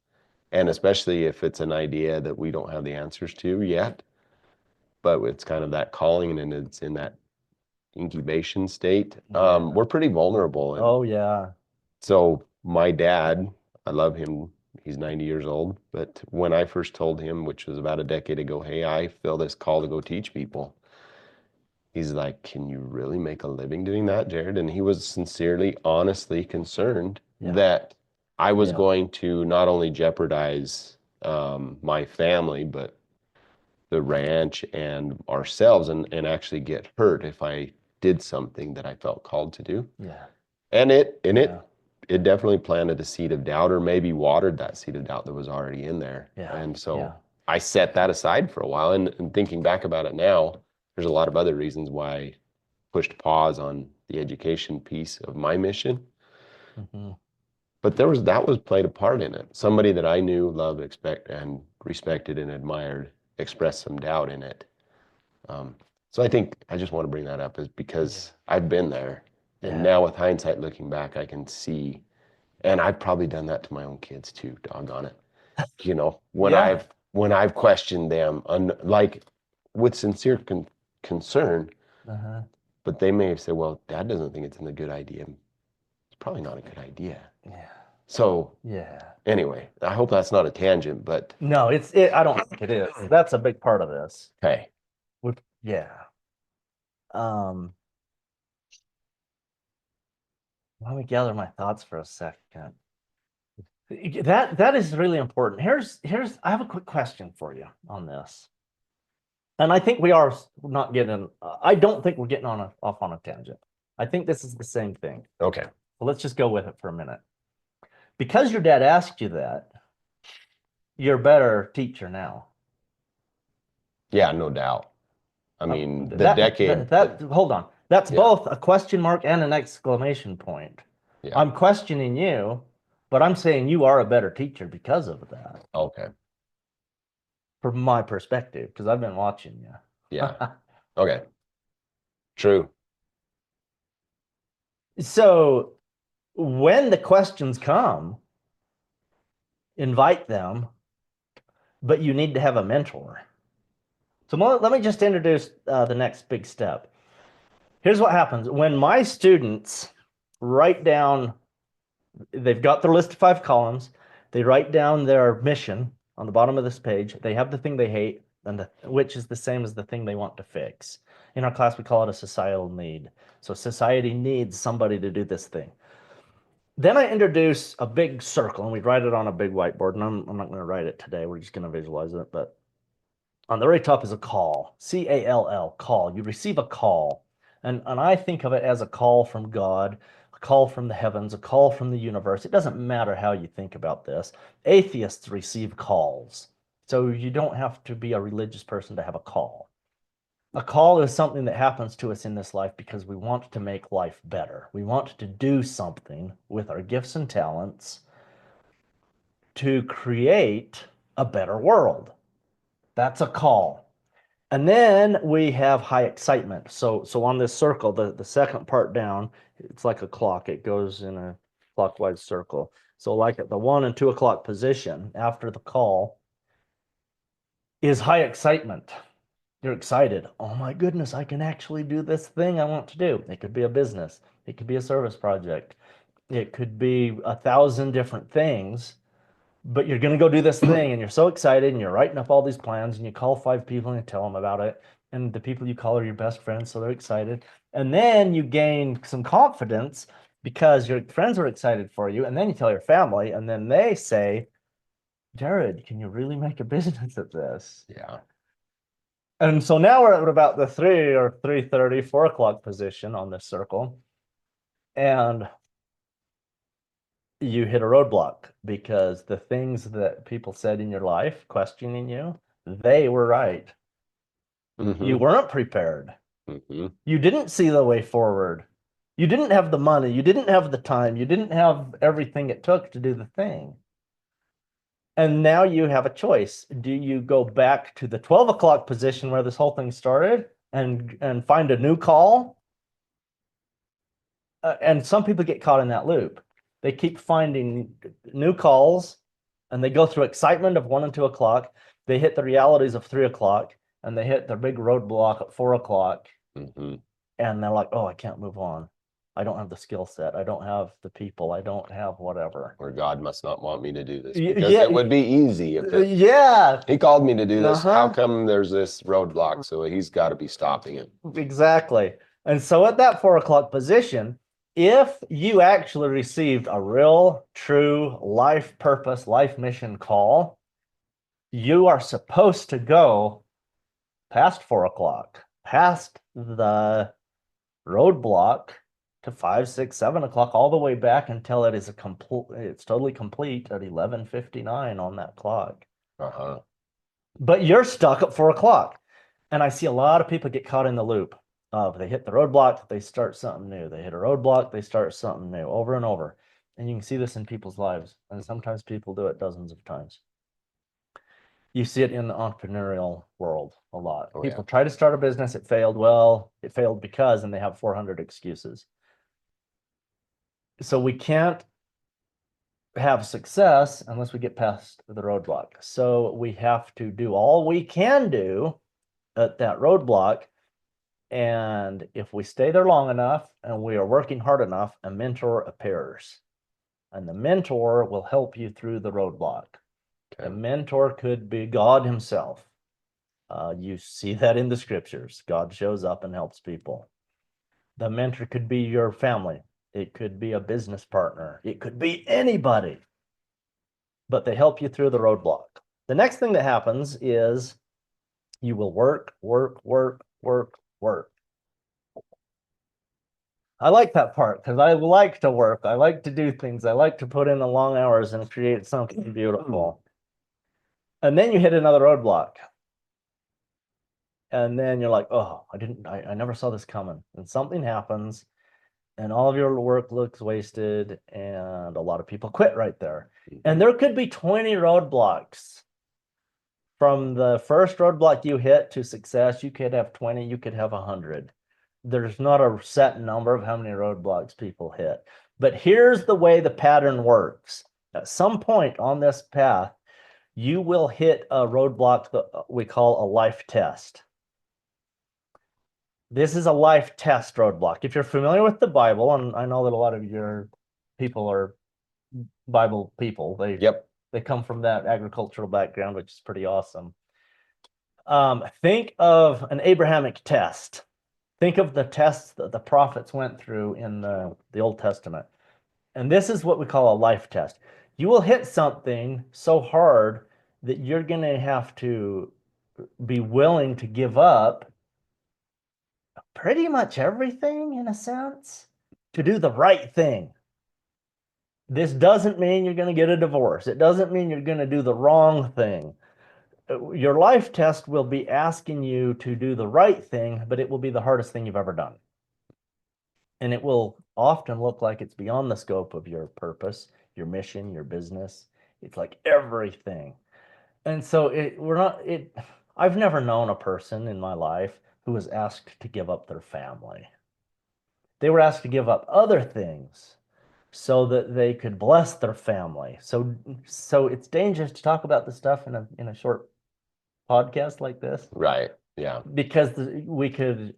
And especially if it's an idea that we don't have the answers to yet, but it's kind of that calling and it's in that incubation state, Yeah. we're pretty vulnerable. And Oh yeah. so my dad, I love him. He's 90 years old. But when I first told him, which was about a decade ago, hey, I feel this call to go teach people. He's like, can you really make a living doing that, Jared? And he was sincerely, honestly concerned Yeah. that I was Yeah. going to not only jeopardize my family, but the ranch and ourselves and actually get hurt if I did something that I felt called to do. Yeah. And Yeah. it definitely planted a seed of doubt, or maybe watered that seed of doubt that was already in there. Yeah. And so Yeah. I set that aside for a while. And thinking back about it now, there's a lot of other reasons why I pushed pause on the education piece of my mission. Mm-hmm. But that was played a part in it. Somebody that I knew, loved, and respected and admired expressed some doubt in it. So I think I just want to bring that up is because I've been there. And Yeah. now with hindsight looking back, I can see, and I've probably done that to my own kids too, doggone it. You know, Yeah. when I've questioned them, like with sincere concern, Uh-huh. but they may have said, well, Dad doesn't think it's a good idea. It's probably not a good idea. Yeah. So Yeah. anyway, I hope that's not a tangent, but No, I don't think it is. That's a big part of this. hey, Yeah. Let me gather my thoughts for a second. That is really important. I have a quick question for you on this. And I think we are not getting, I don't think we're getting off on a tangent. I think this is the same thing. okay. Well, let's just go with it for a minute. Because your dad asked you that, you're a better teacher now. Yeah, no doubt. I mean, hold on. That's Yeah. both a question mark and an exclamation point. Yeah. I'm questioning you, but I'm saying you are a better teacher because of that, Okay. from my perspective, because I've been watching you. Yeah. Okay. True. So when the questions come, invite them, but you need to have a mentor. So let me just introduce the next big step. Here's what happens. When my students write down, they've got their list of 5 columns, they write down their mission on the bottom of this page. They have the thing they hate, which is the same as the thing they want to fix. In our class, we call it a societal need. So society needs somebody to do this thing. Then I introduce a big circle, and we write it on a big whiteboard, and I'm not going to write it today. We're just going to visualize it. But on the very top is a call, C-A-L-L, call. You receive a call. And I think of it as a call from God, a call from the heavens, a call from the universe. It doesn't matter how you think about this. Atheists receive calls. So you don't have to be a religious person to have a call. A call is something that happens to us in this life because we want to make life better. We want to do something with our gifts and talents to create a better world. That's a call. And then we have high excitement. So on this circle, the second part down, it's like a clock. It goes in a clockwise circle. So like at the 1 and 2 o'clock position after the call is high excitement. You're excited. Oh my goodness, I can actually do this thing I want to do. It could be a business. It could be a service project. It could be 1,000 different things. But you're going to go do this thing and you're so excited and you're writing up all these plans and you call 5 people and you tell them about it. And the people you call are your best friends, so they're excited. And then you gain some confidence because your friends are excited for you. And then you tell your family and then they say, Jared, can you really make a business of this? Yeah. And so now we're at about the 3 or 3:30, 4 o'clock position on this circle. And you hit a roadblock because the things that people said in your life questioning you, they were right. Mm-hmm. You weren't prepared. Mm-hmm. You didn't see the way forward. You didn't have the money. You didn't have the time. You didn't have everything it took to do the thing. And now you have a choice. Do you go back to the 12 o'clock position where this whole thing started and find a new call? And some people get caught in that loop. They keep finding new calls and they go through excitement of 1 and 2 o'clock. They hit the realities of 3 o'clock, and they hit their big roadblock at 4 o'clock. Mm-hmm. And they're like, oh, I can't move on. I don't have the skill set. I don't have the people. I don't have whatever. Or God must not want me to do this, Y- because yeah, it would be easy if it, yeah, he called me to do this. How Uh-huh. come there's this roadblock? So he's got to be stopping it. exactly. And so at that 4 o'clock position, if you actually received a real, true life purpose, life mission call, you are supposed to go past 4 o'clock, past the roadblock to 5, 6, 7 o'clock, all the way back until it is it's totally complete at 11:59 on that clock. Uh-huh. But you're stuck at 4 o'clock. And I see a lot of people get caught in the loop of they hit the roadblock, they start something new. They hit a roadblock, they start something new over and over. And you can see this in people's lives. And sometimes people do it dozens of times. You see it in the entrepreneurial world a lot. Oh, People try to start a business, it failed. Well, it failed because, and they have 400 excuses. So we can't have success unless we get past the roadblock. So we have to do all we can do at that roadblock. And if we stay there long enough and we are working hard enough, a mentor appears. And the mentor will help you through the roadblock. Okay. The mentor could be God himself. You see that in the scriptures. God shows up and helps people. The mentor could be your family. It could be a business partner. It could be anybody. But they help you through the roadblock. The next thing that happens is you will work. I like that part because I like to work. I like to do things. I like to put in the long hours and create something beautiful. And then you hit another roadblock. And then you're like, oh, I never saw this coming. And something happens and all of your work looks wasted and a lot of people quit right there. And there could be 20 roadblocks. From the first roadblock you hit to success, you could have 20, you could have 100. There's not a set number of how many roadblocks people hit. But here's the way the pattern works. At some point on this path, you will hit a roadblock that we call a life test. This is a life test roadblock. If you're familiar with the Bible, and I know that a lot of your people are Bible people, they come from that agricultural background, which is pretty awesome. Think of an Abrahamic test. Think of the tests that the prophets went through in the Old Testament. And this is what we call a life test. You will hit something so hard that you're going to have to be willing to give up pretty much everything, in a sense, to do the right thing. This doesn't mean you're going to get a divorce. It doesn't mean you're going to do the wrong thing. Your life test will be asking you to do the right thing, but it will be the hardest thing you've ever done. And it will often look like it's beyond the scope of your purpose, your mission, your business. It's like everything. And so I've never known a person in my life who was asked to give up their family. They were asked to give up other things so that they could bless their family. So it's dangerous to talk about this stuff in a short podcast like this. Right. Yeah. Because we could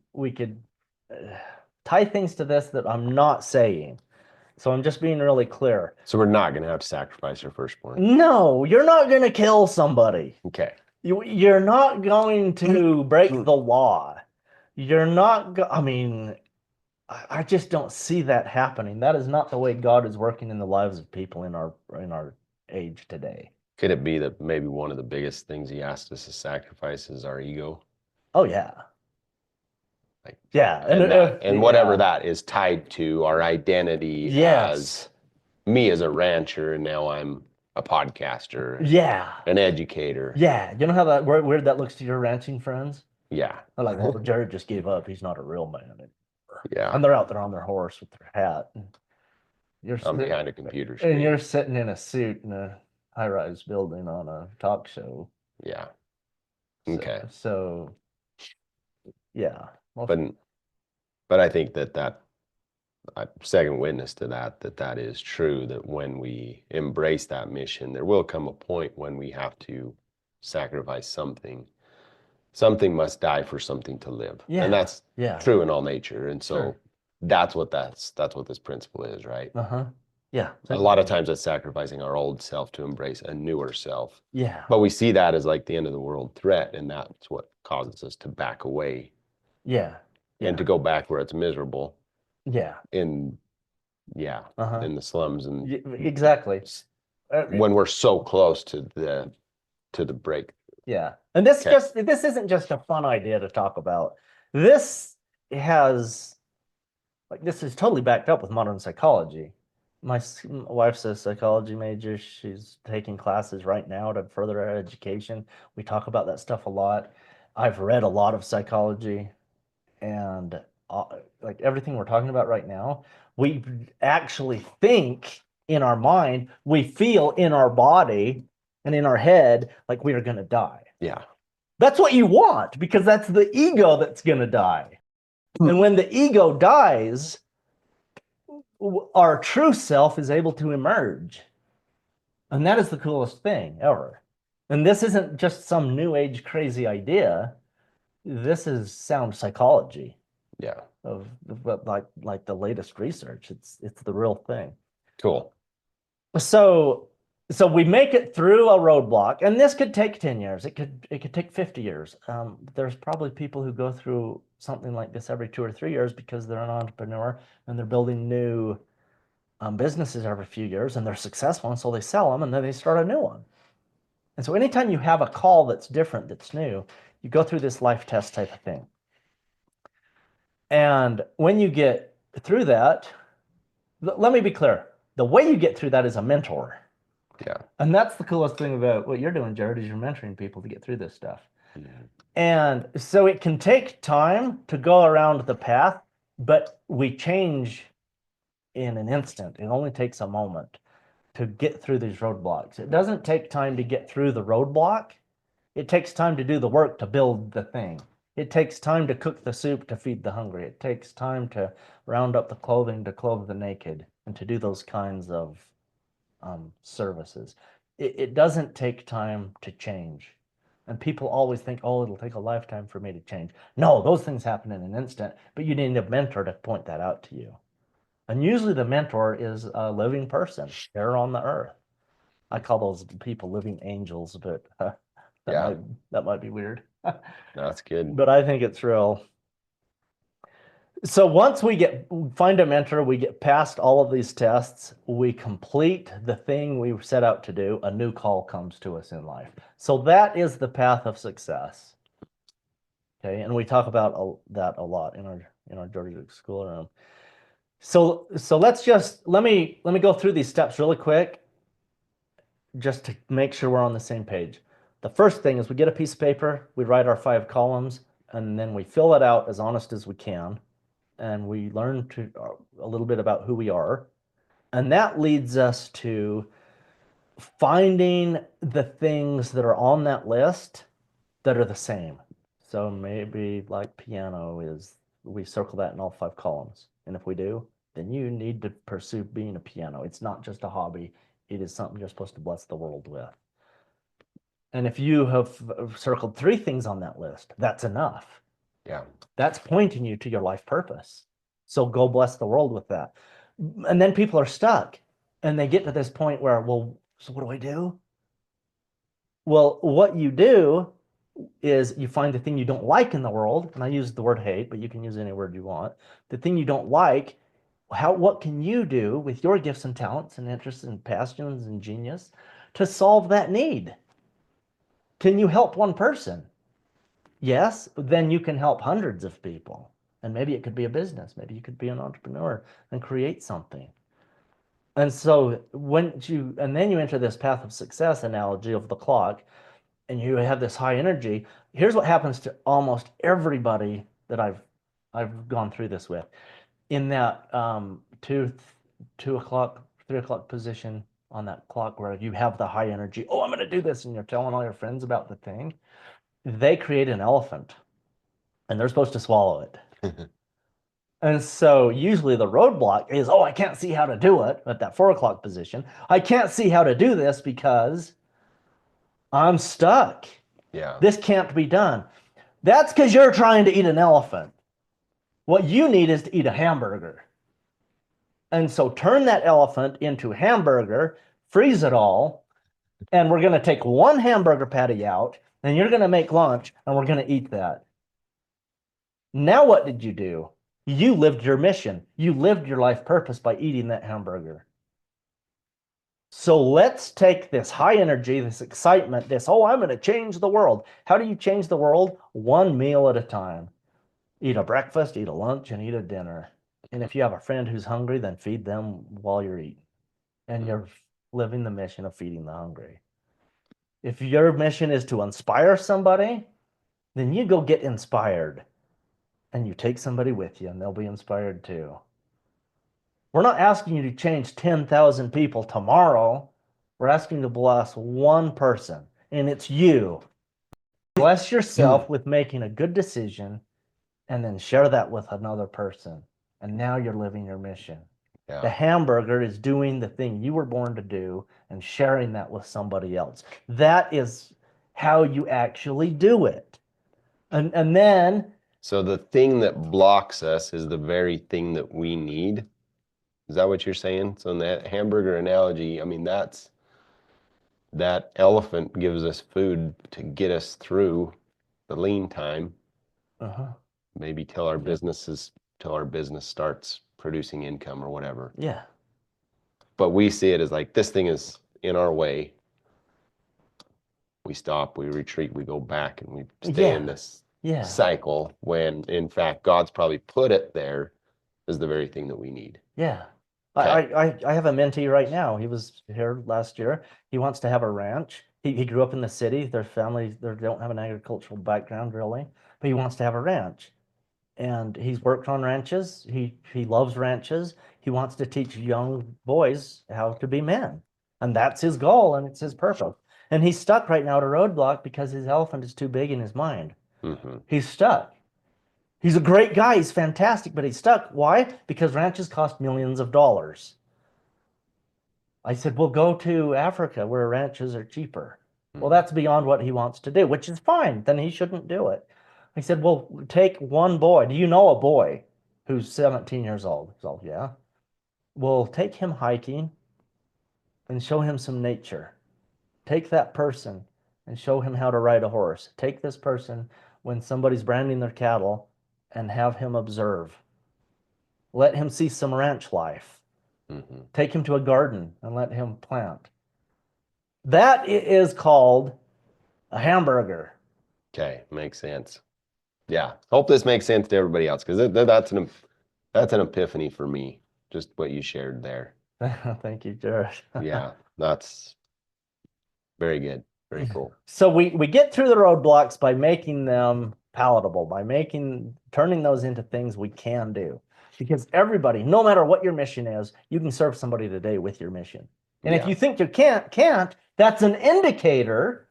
tie things to this that I'm not saying. So I'm just being really clear. So we're not going to have to sacrifice your firstborn. No, you're not going to kill somebody. Okay. You're not going to break the law. You're not, I just don't see that happening. That is not the way God is working in the lives of people in our age today. Could it be that maybe one of the biggest things he asked us to sacrifice is our ego? Oh, yeah. Like, yeah. And whatever that is tied to our identity as me as a rancher, and now I'm a podcaster. Yeah. An educator. Yeah. You know how that weird that looks to your ranching friends? Yeah. They're like, well, Jared just gave up. He's not a real man anymore. Yeah. And they're out there on their horse with their hat. I'm behind a computer screen. And you're sitting in a suit in a high-rise building on a talk show. Yeah. Okay. So yeah. But I think that second witness to that is true, that when we embrace that mission, there will come a point when we have to sacrifice something. Something must die for something to live. Yeah. And that's Yeah. true in all nature. And so Sure. that's what this principle is, right? Uh-huh. Yeah. A lot of times it's sacrificing our old self to embrace a newer self. Yeah. But we see that as like the end of the world threat, and that's what causes us to back away. Yeah. And to go back where it's miserable. Yeah. In the slums, and exactly. When we're so close to the break. Yeah. And this isn't just a fun idea to talk about. This is totally backed up with modern psychology. My wife's a psychology major. She's taking classes right now to further her education. We talk about that stuff a lot. I've read a lot of psychology, and like everything we're talking about right now, we actually think in our mind, we feel in our body and in our head like we are going to die. Yeah. That's what you want, because that's the ego that's going to die. And when the ego dies, our true self is able to emerge. And that is the coolest thing ever. And this isn't just some new age crazy idea. This is sound psychology. Yeah. Of like the latest research. It's the real thing. Cool. So we make it through a roadblock, and this could take 10 years. It could take 50 years. There's probably people who go through something like this every 2 or 3 years because they're an entrepreneur and they're building new businesses every few years, and they're successful, and so they sell them and then they start a new one. And so anytime you have a call that's different, that's new, you go through this life test type of thing. And when you get through that, let me be clear. The way you get through that is a mentor. Yeah. And that's the coolest thing about what you're doing, Jared, is you're mentoring people to get through this stuff. Yeah. And so it can take time to go around the path, but we change in an instant. It only takes a moment to get through these roadblocks. It doesn't take time to get through the roadblock. It takes time to do the work to build the thing. It takes time to cook the soup to feed the hungry. It takes time to round up the clothing to clothe the naked, and to do those kinds of services. It doesn't take time to change. And people always think, oh, it'll take a lifetime for me to change. No, those things happen in an instant, but you need a mentor to point that out to you. And usually the mentor is a living person here on the earth. I call those people living angels, but that might be weird. That's good. But I think it's real. So once we find a mentor, we get past all of these tests, we complete the thing we set out to do, a new call comes to us in life. So that is the path of success. Okay, and we talk about that a lot in our Georgia schoolroom. So let me go through these steps really quick, just to make sure we're on the same page. The first thing is we get a piece of paper, we write our 5 columns, and then we fill it out as honest as we can. And we learn a little bit about who we are. And that leads us to finding the things that are on that list that are the same. So maybe like piano we circle that in all 5 columns. And if we do, then you need to pursue being a piano. It's not just a hobby. It is something you're supposed to bless the world with. And if you have circled 3 things on that list, that's enough. Yeah. That's pointing you to your life purpose. So go bless the world with that. And then people are stuck and they get to this point where, well, so what do I do? Well, what you do is you find the thing you don't like in the world. And I use the word hate, but you can use any word you want. The thing you don't like, what can you do with your gifts and talents and interests and passions and genius to solve that need? Can you help one person? Yes, then you can help hundreds of people. And maybe it could be a business. Maybe you could be an entrepreneur and create something. And so then you enter this path of success analogy of the clock, and you have this high energy. Here's what happens to almost everybody that I've gone through this with. In that 2 o'clock, 3 o'clock position on that clock where you have the high energy, oh, I'm going to do this, and you're telling all your friends about the thing. They create an elephant, and they're supposed to swallow it. And so usually the roadblock is, oh, I can't see how to do it at that 4 o'clock position. I can't see how to do this because I'm stuck. Yeah. This can't be done. That's because you're trying to eat an elephant. What you need is to eat a hamburger. And so turn that elephant into a hamburger, freeze it all, and we're going to take one hamburger patty out, and you're going to make lunch, and we're going to eat that. Now what did you do? You lived your mission. You lived your life purpose by eating that hamburger. So let's take this high energy, this excitement, this, oh, I'm going to change the world. How do you change the world? One meal at a time. Eat a breakfast, eat a lunch, and eat a dinner. And if you have a friend who's hungry, then feed them while you're eating. And you're living the mission of feeding the hungry. If your mission is to inspire somebody, then you go get inspired. And you take somebody with you, and they'll be inspired too. We're not asking you to change 10,000 people tomorrow. We're asking you to bless one person, and it's you. Bless yourself with making a good decision, and then share that with another person. And now you're living your mission. Yeah. The hamburger is doing the thing you were born to do and sharing that with somebody else. That is how you actually do it. And then... So the thing that blocks us is the very thing that we need. Is that what you're saying? So in that hamburger analogy, I mean, that elephant gives us food to get us through the lean time. Maybe till our business starts producing income or whatever. Yeah. But we see it as like, this thing is in our way. We stop, we retreat, we go back, and we stay in this cycle when in fact God's probably put it there as the very thing that we need. Yeah. Okay. I have a mentee right now. He was here last year. He wants to have a ranch. He grew up in the city. Their family, they don't have an agricultural background really, but he wants to have a ranch. And he's worked on ranches. He loves ranches. He wants to teach young boys how to be men. And that's his goal, and it's his purpose. And he's stuck right now at a roadblock because his elephant is too big in his mind. He's stuck. He's a great guy. He's fantastic, but he's stuck. Why? Because ranches cost millions of dollars. I said, well, go to Africa where ranches are cheaper. Well, that's beyond what he wants to do, which is fine. Then he shouldn't do it. I said, well, take one boy. Do you know a boy who's 17 years old? He's all, yeah. Well, take him hiking and show him some nature. Take that person and show him how to ride a horse. Take this person when somebody's branding their cattle and have him observe. Let him see some ranch life. Take him to a garden and let him plant. That is called a hamburger. Okay, makes sense. Yeah, hope this makes sense to everybody else, because that's an epiphany for me, just what you shared there. Thank you, Jared. Yeah, that's very good. Very cool. So we get through the roadblocks by making them palatable, by turning those into things we can do. Because everybody, no matter what your mission is, you can serve somebody today with your mission. And if you think you can't, that's an indicator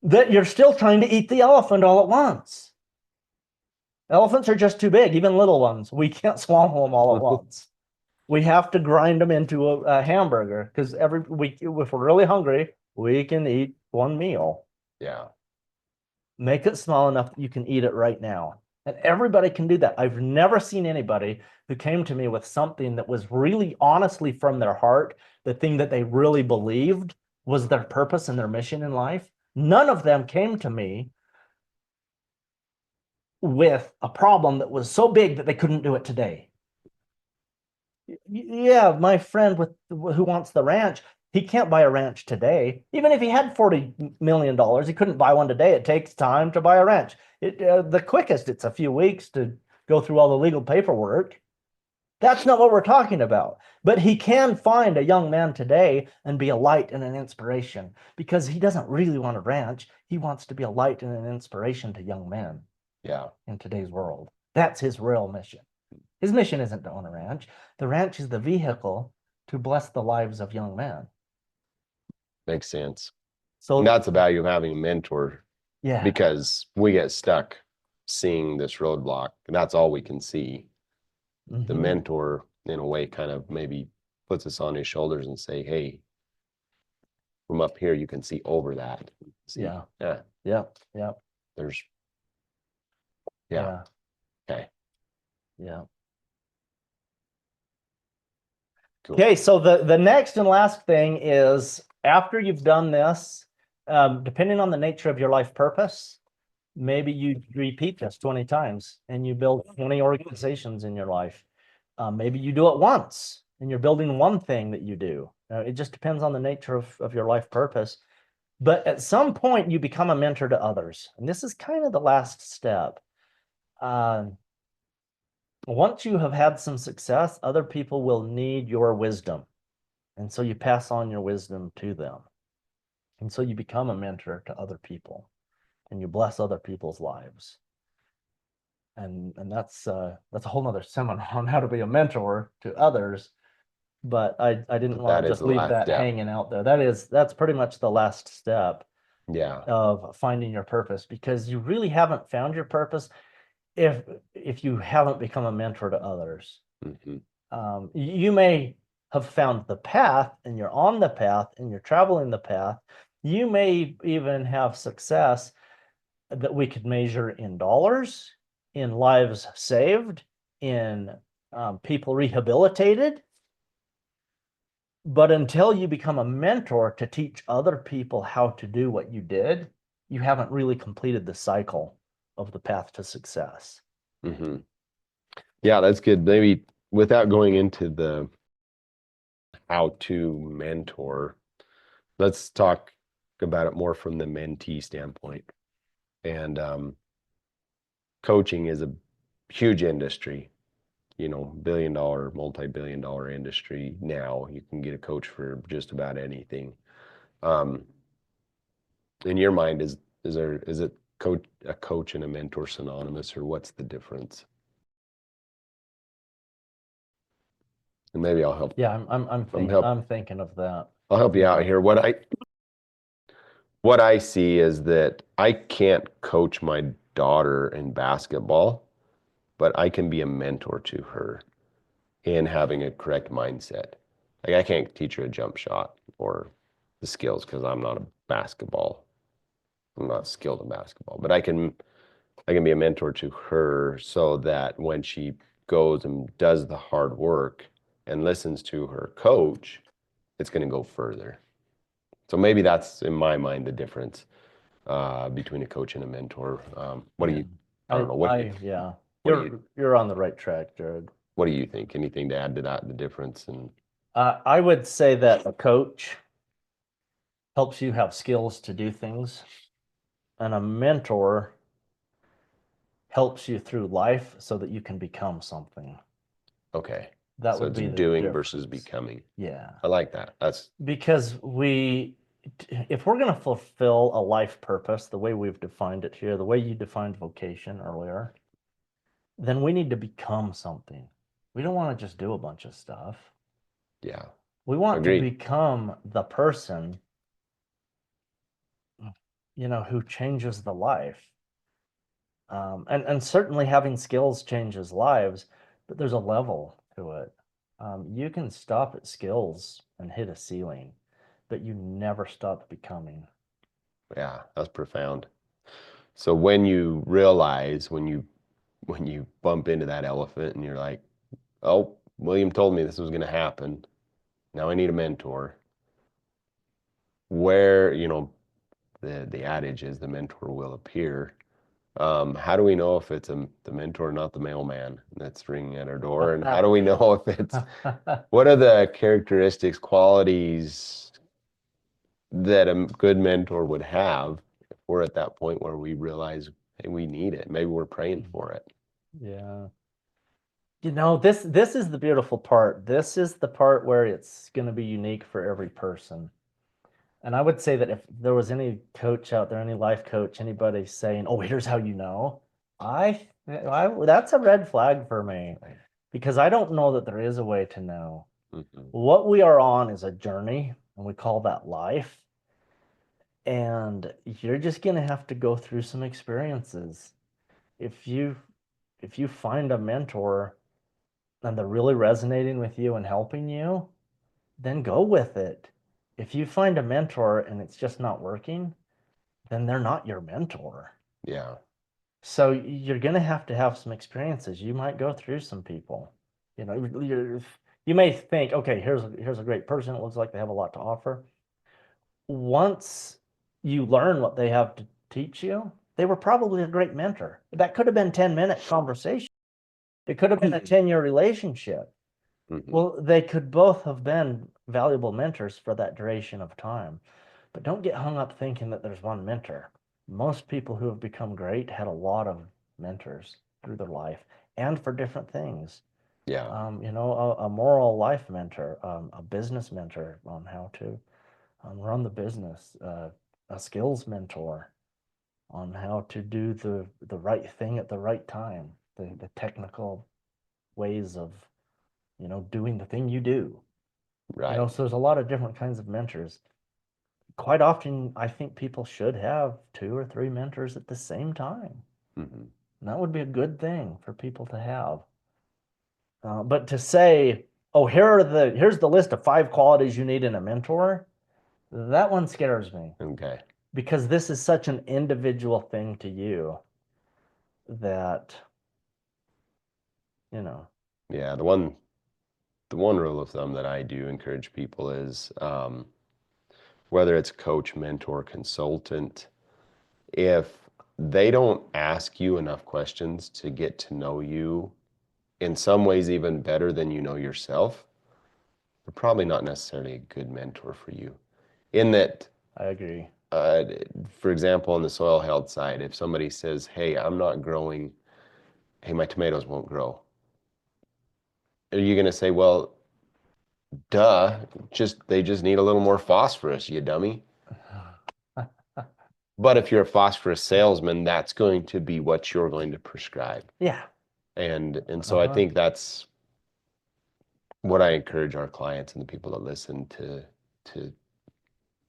that you're still trying to eat the elephant all at once. Elephants are just too big, even little ones. We can't swallow them all at once. We have to grind them into a hamburger, because if we're really hungry, we can eat one meal. Yeah. Make it small enough that you can eat it right now. And everybody can do that. I've never seen anybody who came to me with something that was really honestly from their heart, the thing that they really believed was their purpose and their mission in life. None of them came to me with a problem that was so big that they couldn't do it today. Yeah, my friend who wants the ranch, he can't buy a ranch today. Even if he had $40 million, he couldn't buy one today. It takes time to buy a ranch. The quickest, it's a few weeks to go through all the legal paperwork. That's not what we're talking about. But he can find a young man today and be a light and an inspiration, because he doesn't really want a ranch. He wants to be a light and an inspiration to young men. Yeah. In today's world. That's his real mission. His mission isn't to own a ranch. The ranch is the vehicle to bless the lives of young men. Makes sense. So and that's the value of having a mentor. Yeah. Because we get stuck seeing this roadblock, and that's all we can see. The mentor, in a way, kind of maybe puts us on his shoulders and say, hey, from up here, you can see over that. See, Yeah. yeah, Yep. there's, Yeah. okay, Yeah. cool. Okay, so the next and last thing is after you've done this, depending on the nature of your life purpose, maybe you repeat this 20 times and you build 20 organizations in your life. Maybe you do it once and you're building one thing that you do. It just depends on the nature of your life purpose. But at some point, you become a mentor to others. And this is kind of the last step. Once you have had some success, other people will need your wisdom. And so you pass on your wisdom to them. And so you become a mentor to other people and you bless other people's lives. And that's a whole nother seminar on how to be a mentor to others. But I didn't want to just leave that hanging out there. That's pretty much the last step of finding your purpose, because you really haven't found your purpose if you haven't become a mentor to others. You may have found the path and you're on the path and you're traveling the path. You may even have success that we could measure in dollars, in lives saved, in people rehabilitated. But until you become a mentor to teach other people how to do what you did, you haven't really completed the cycle of the path to success. Yeah, that's good. Maybe without going into the how to mentor, let's talk about it more from the mentee standpoint. And coaching is a huge industry, billion-dollar, multi-billion-dollar industry now. You can get a coach for just about anything. In your mind, is it a coach and a mentor synonymous, or what's the difference? And maybe I'll help. Yeah, I'm thinking of that. I'll help you out here. What I see is that I can't coach my daughter in basketball, but I can be a mentor to her in having a correct mindset. Like, I can't teach her a jump shot or the skills because I'm not skilled in basketball, but I can be a mentor to her so that when she goes and does the hard work and listens to her coach, it's going to go further. So maybe that's, in my mind, the difference between a coach and a mentor. What do you? I don't know. You're on the right track, Jared. What do you think? Anything to add to that? The difference? And I would say that a coach helps you have skills to do things, and a mentor helps you through life so that you can become something. Okay. That would be the doing difference. Versus becoming. Yeah. I like that. That's because if we're going to fulfill a life purpose, the way we've defined it here, the way you defined vocation earlier, then we need to become something. We don't want to just do a bunch of stuff. Yeah. We want to become the person, who changes the life. And certainly having skills changes lives, but there's a level to it. You can stop at skills and hit a ceiling, but you never stop becoming. Yeah, that's profound. So when you realize, when you bump into that elephant and you're like, oh, William told me this was going to happen. Now I need a mentor. Where, the adage is the mentor will appear. How do we know if it's the mentor, not the mailman that's ringing at our door? And how do we know if it's, what are the characteristics, qualities that a good mentor would have if we're at that point where we realize, hey, we need it. Maybe we're praying for it. Yeah. This is the beautiful part. This is the part where it's going to be unique for every person. And I would say that if there was any coach out there, any life coach, anybody saying, oh, here's how you know, that's a red flag for me, because I don't know that there is a way to know. What we are on is a journey, and we call that life. And you're just going to have to go through some experiences. If you find a mentor and they're really resonating with you and helping you, then go with it. If you find a mentor and it's just not working, then they're not your mentor. Yeah. So you're going to have some experiences. You might go through some people. You know, you may think, okay, here's a great person. It looks like they have a lot to offer. Once you learn what they have to teach you, they were probably a great mentor. That could have been 10-minute conversation. It could have been a 10-year relationship. Mhm. Well, they could both have been valuable mentors for that duration of time. But don't get hung up thinking that there's one mentor. Most people who have become great had a lot of mentors through their life and for different things. Yeah. A moral life mentor, a business mentor on how to run the business, a skills mentor on how to do the right thing at the right time, the technical ways of, doing the thing you do. Right. So there's a lot of different kinds of mentors. Quite often, I think people should have 2 or 3 mentors at the same time. Mhm. And that would be a good thing for people to have. But to say, oh, here's the list of 5 qualities you need in a mentor, that one scares me Okay. because this is such an individual thing to you that, you know, Yeah. The one rule of thumb that I do encourage people is whether it's coach, mentor, consultant, if they don't ask you enough questions to get to know you in some ways even better than you know yourself, they're probably not necessarily a good mentor for you. In that, I agree. uh, for example, on the soil health side, if somebody says, hey, I'm not growing, hey, my tomatoes won't grow, are you going to say, well, duh, they just need a little more phosphorus, you dummy? But if you're a phosphorus salesman, that's going to be what you're going to prescribe. Yeah. And so I think that's what I encourage our clients and the people that listen to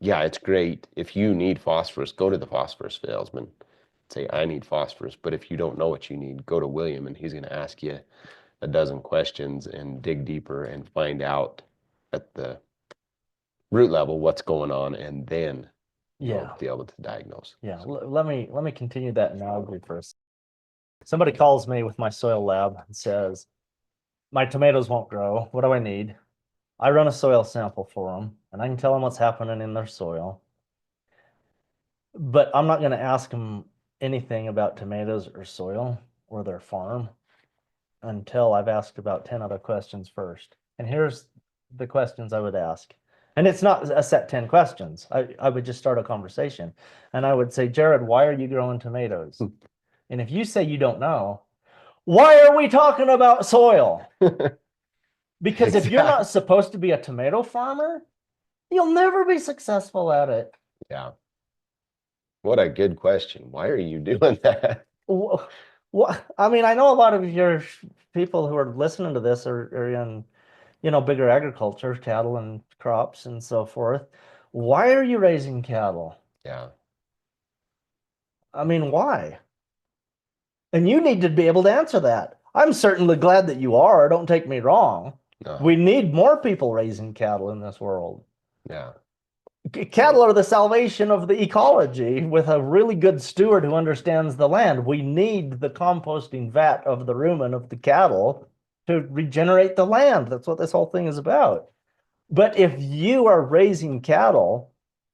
yeah, it's great. If you need phosphorus, go to the phosphorus salesman. Say, I need phosphorus. But if you don't know what you need, go to William and he's going to ask you a dozen questions and dig deeper and find out at the root level what's going on, and then you'll Yeah. be able to diagnose. Yeah. Let me continue that analogy for a second. Somebody calls me with my soil lab and says, my tomatoes won't grow. What do I need? I run a soil sample for them and I can tell them what's happening in their soil. But I'm not going to ask them anything about tomatoes or soil or their farm until I've asked about 10 other questions first. And here's the questions I would ask. And it's not a set 10 questions. I would just start a conversation and I would say, Jared, why are you growing tomatoes? And if you say you don't know, why are we talking about soil? Because if you're not supposed to be a tomato farmer, you'll never be successful at it. Yeah. What a good question. Why are you doing that? What I mean, I know a lot of your people who are listening to this are in, bigger agriculture, cattle and crops and so forth. Why are you raising cattle? Yeah. I mean, why? And you need to be able to answer that. I'm certainly glad that you are. Don't take me wrong. We need more people raising cattle in this world. Yeah. Cattle are the salvation of the ecology with a really good steward who understands the land. We need the composting vat of the rumen of the cattle to regenerate the land. That's what this whole thing is about. But if you are raising cattle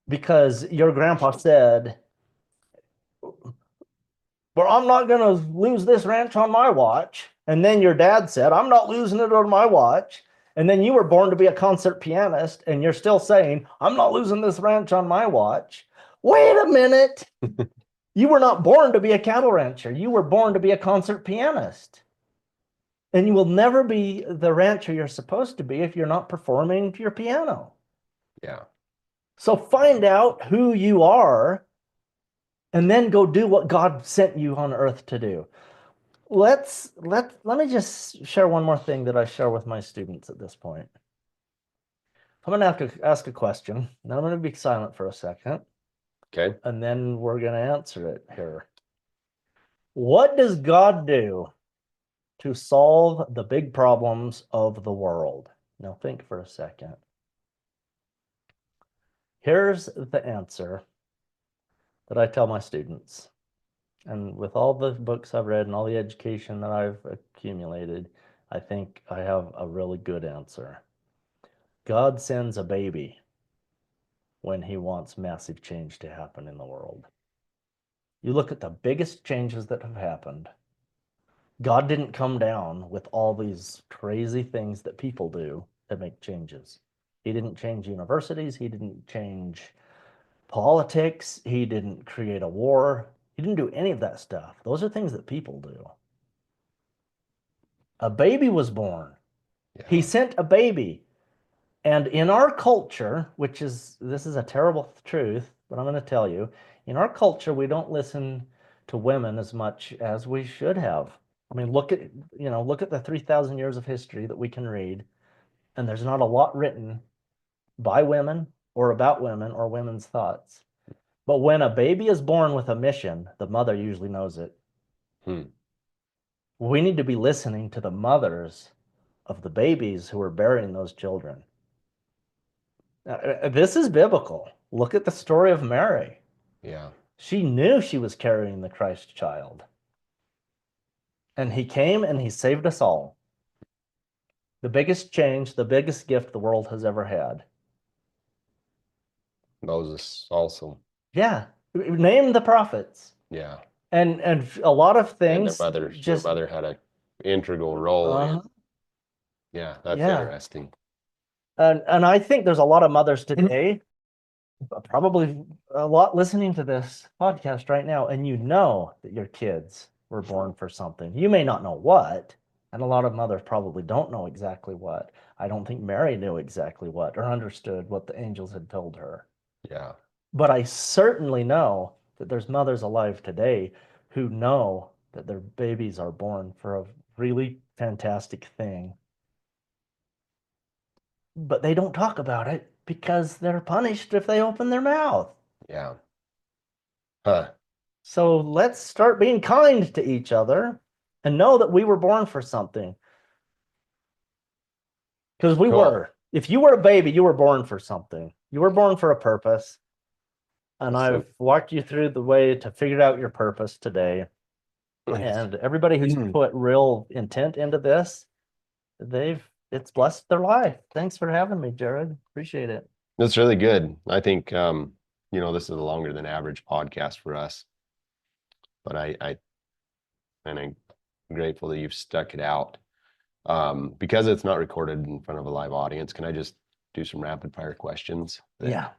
because your grandpa said, well, I'm not going to lose this ranch on my watch. And then your dad said, I'm not losing it on my watch. And then you were born to be a concert pianist and you're still saying, I'm not losing this ranch on my watch. Wait a minute. You were not born to be a cattle rancher. You were born to be a concert pianist. And you will never be the rancher you're supposed to be if you're not performing your piano. Yeah. So find out who you are and then go do what God sent you on earth to do. Let me just share one more thing that I share with my students at this point. I'm going to have to ask a question, and I'm going to be silent for a second, Okay. and then we're going to answer it here. What does God do to solve the big problems of the world? Now think for a second. Here's the answer that I tell my students. And with all the books I've read and all the education that I've accumulated, I think I have a really good answer. God sends a baby when he wants massive change to happen in the world. You look at the biggest changes that have happened. God didn't come down with all these crazy things that people do to make changes. He didn't change universities. He didn't change politics. He didn't create a war. He didn't do any of that stuff. Those are things that people do. A baby was born. Yeah. He sent a baby. And in our culture, this is a terrible truth, but I'm going to tell you, in our culture, we don't listen to women as much as we should have. I mean, look at the 3,000 years of history that we can read, and there's not a lot written by women or about women or women's thoughts. But when a baby is born with a mission, the mother usually knows it. We need to be listening to the mothers of the babies who are bearing those children. This is biblical. Look at the story of Mary. Yeah. She knew she was carrying the Christ child. And he came and he saved us all. The biggest change, the biggest gift the world has ever had. Moses also. Yeah. Name the prophets. Yeah. And a lot of things. And their mother had an integral role in. Yeah, that's interesting. And I think there's a lot of mothers today, probably a lot listening to this podcast right now, and you know that your kids were born for something. You may not know what, and a lot of mothers probably don't know exactly what. I don't think Mary knew exactly what or understood what the angels had told her. Yeah. But I certainly know that there's mothers alive today who know that their babies are born for a really fantastic thing. But they don't talk about it because they're punished if they open their mouth. Yeah. Huh. So let's start being kind to each other and know that we were born for something. Because we were. If you were a baby, you were born for something. You were born for a purpose. And I've walked you through the way to figure out your purpose today. And everybody who's put real intent into this, it's blessed their life. Thanks for having me, Jared. Appreciate it. That's really good. I think, this is a longer than average podcast for us, but I'm grateful that you've stuck it out. Because it's not recorded in front of a live audience, can I just do some rapid fire questions that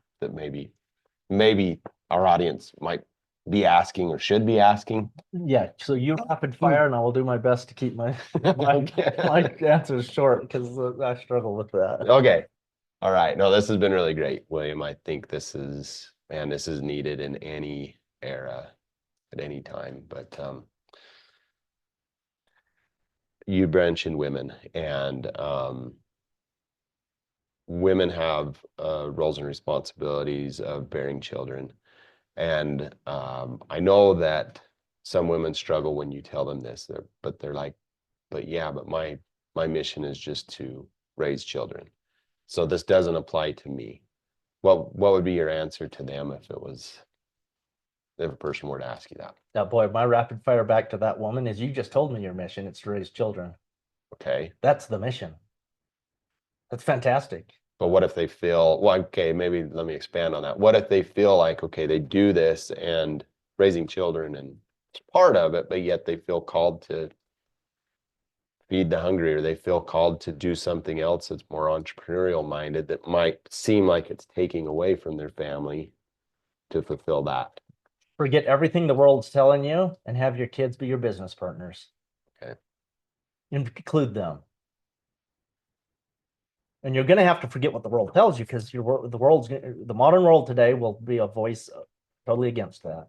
maybe our audience might be asking or should be asking? Yeah, so you rapid fire, and I will do my best to keep my answers short because I struggle with that. Okay. All right. No, this has been really great, William. I think this is needed in any era at any time. But you mentioned women, and women have roles and responsibilities of bearing children. And I know that some women struggle when you tell them this, but they're like, but my mission is just to raise children. So this doesn't apply to me. What would be your answer to them if a person were to ask you that? Now, boy, my rapid fire back to that woman is, you just told me your mission. It's to raise children. Okay. That's the mission. That's fantastic. But what if they feel, well, okay, maybe let me expand on that. What if they feel like, okay, they do this and raising children and it's part of it, but yet they feel called to feed the hungry, or they feel called to do something else that's more entrepreneurial minded that might seem like it's taking away from their family to fulfill that? Forget everything the world's telling you and have your kids be your business partners. Okay. Include them. And you're going to have to forget what the world tells you, because the modern world today will be a voice totally against that.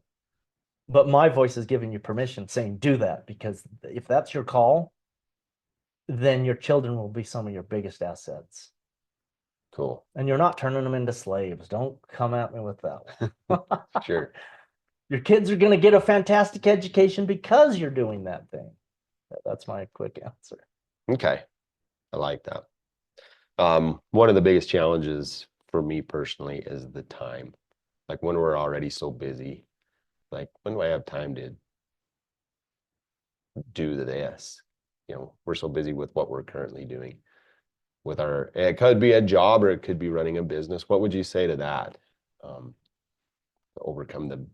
But my voice is giving you permission, saying do that, because if that's your call, then your children will be some of your biggest assets. Cool. And you're not turning them into slaves. Don't come at me with that. Sure. Your kids are going to get a fantastic education because you're doing that thing. That's my quick answer. Okay. I like that. One of the biggest challenges for me personally is the time. Like when we're already so busy, like when do I have time to do this? We're so busy with what we're currently doing with it could be a job or it could be running a business. What would you say to that? To overcome the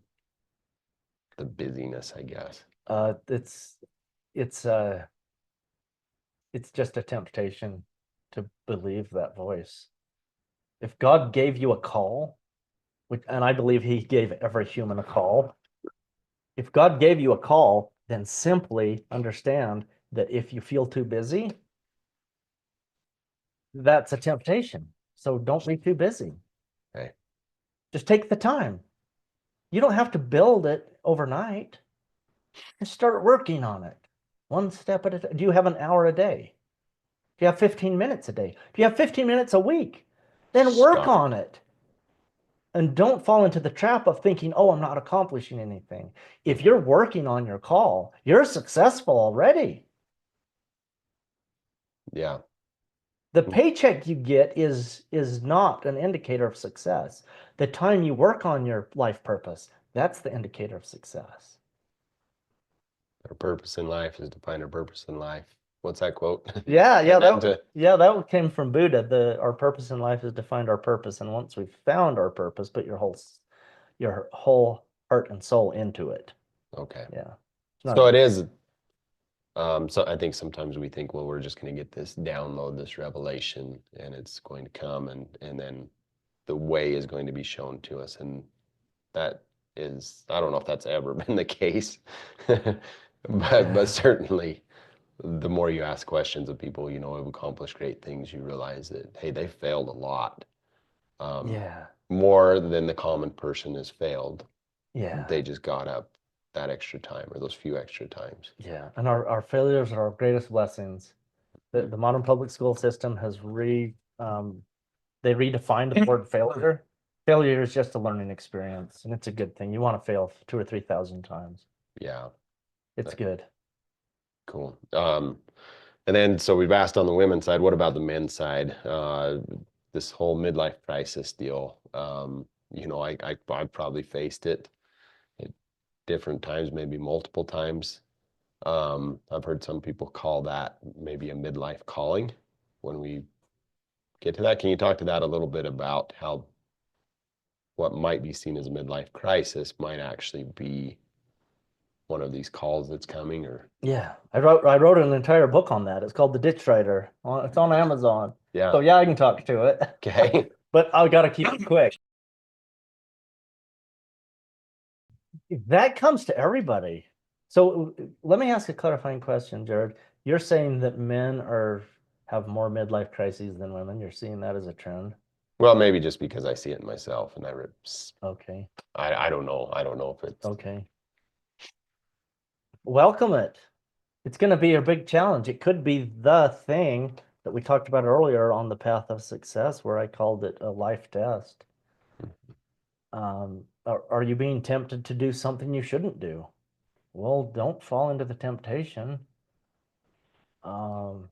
busyness, I guess. It's just a temptation to believe that voice. If God gave you a call, and I believe he gave every human a call, if God gave you a call, then simply understand that if you feel too busy, that's a temptation. So don't be too busy. Okay. Just take the time. You don't have to build it overnight. Just start working on it one step at a time. Do you have an hour a day? Do you have 15 minutes a day? Do you have 15 minutes a week? Then work on it. And don't fall into the trap of thinking, oh, I'm not accomplishing anything. If you're working on your call, you're successful already. Yeah. The paycheck you get is not an indicator of success. The time you work on your life purpose, that's the indicator of success. Our purpose in life is to find our purpose in life. What's that quote? Yeah, that came from Buddha. Our purpose in life is to find our purpose, and once we've found our purpose, put your whole heart and soul into it. Okay. Yeah. So it is. So I think sometimes we think, well, we're just going to get this download, this revelation, and it's going to come, and then the way is going to be shown to us, and that is, I don't know if that's ever been the case, but certainly the more you ask questions of people, who've accomplished great things, you realize that, hey, they failed a lot. Yeah. More than the common person has failed. Yeah. They just got up that extra time or those few extra times. Yeah. And our failures are our greatest blessings. The modern public school system has they redefined the word failure. Failure is just a learning experience, and it's a good thing. You want to fail 2,000 or 3,000 times. Yeah. It's good. Cool. And then, so we've asked on the women's side, what about the men's side? This whole midlife crisis deal. I've probably faced it at different times, maybe multiple times. I've heard some people call that maybe a midlife calling. When we get to that, can you talk to that a little bit about how what might be seen as a midlife crisis might actually be one of these calls that's coming? Or Yeah, I wrote an entire book on that. It's called The Ditch Rider. It's on Amazon. yeah. So yeah, I can talk to it. Okay. But I got to keep it quick. That comes to everybody. So let me ask a clarifying question, Jared. You're saying that men have more midlife crises than women. You're seeing that as a trend. Well, maybe just because I see it in myself, and Okay. I don't know. I don't know if it's Okay. Welcome it. It's going to be a big challenge. It could be the thing that we talked about earlier on the path of success, where I called it a life test. Are you being tempted to do something you shouldn't do? Well, don't fall into the temptation. Go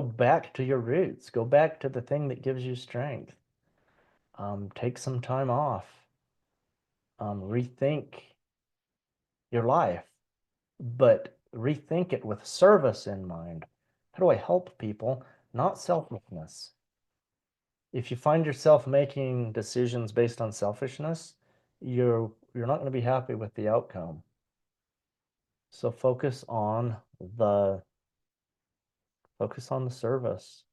back to your roots. Go back to the thing that gives you strength. Take some time off. Rethink your life, but rethink it with service in mind. How do I help people? Not selfishness. If you find yourself making decisions based on selfishness, you're not going to be happy with the outcome. So focus on the service,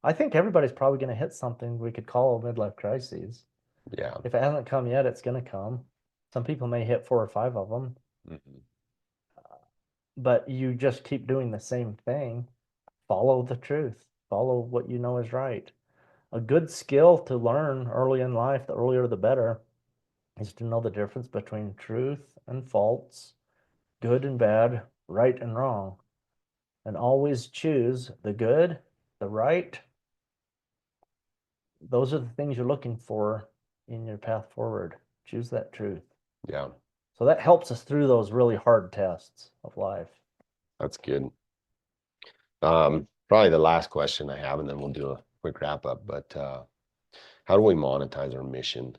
I think everybody's probably going to hit something we could call a midlife crisis. Yeah. If it hasn't come yet, it's going to come. Some people may hit 4 or 5 of them. Mm-hmm. But you just keep doing the same thing. Follow the truth. Follow what you know is right. A good skill to learn early in life, the earlier the better, is to know the difference between truth and false, good and bad, right and wrong. And always choose the good, the right. Those are the things you're looking for in your path forward. Choose that truth. Yeah. So that helps us through those really hard tests of life. That's good. Probably the last question I have, and then we'll do a quick wrap up, but how do we monetize our mission?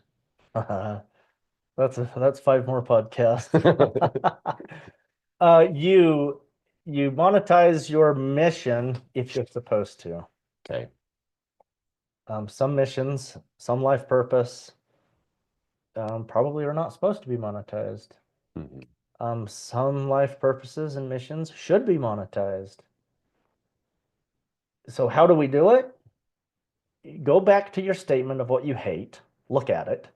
That's 5 more podcasts. You monetize your mission if you're supposed to. Okay. Some missions, some life purpose, probably are not supposed to be monetized. Some life purposes and missions should be monetized. So how do we do it? Go back to your statement of what you hate. Look at it.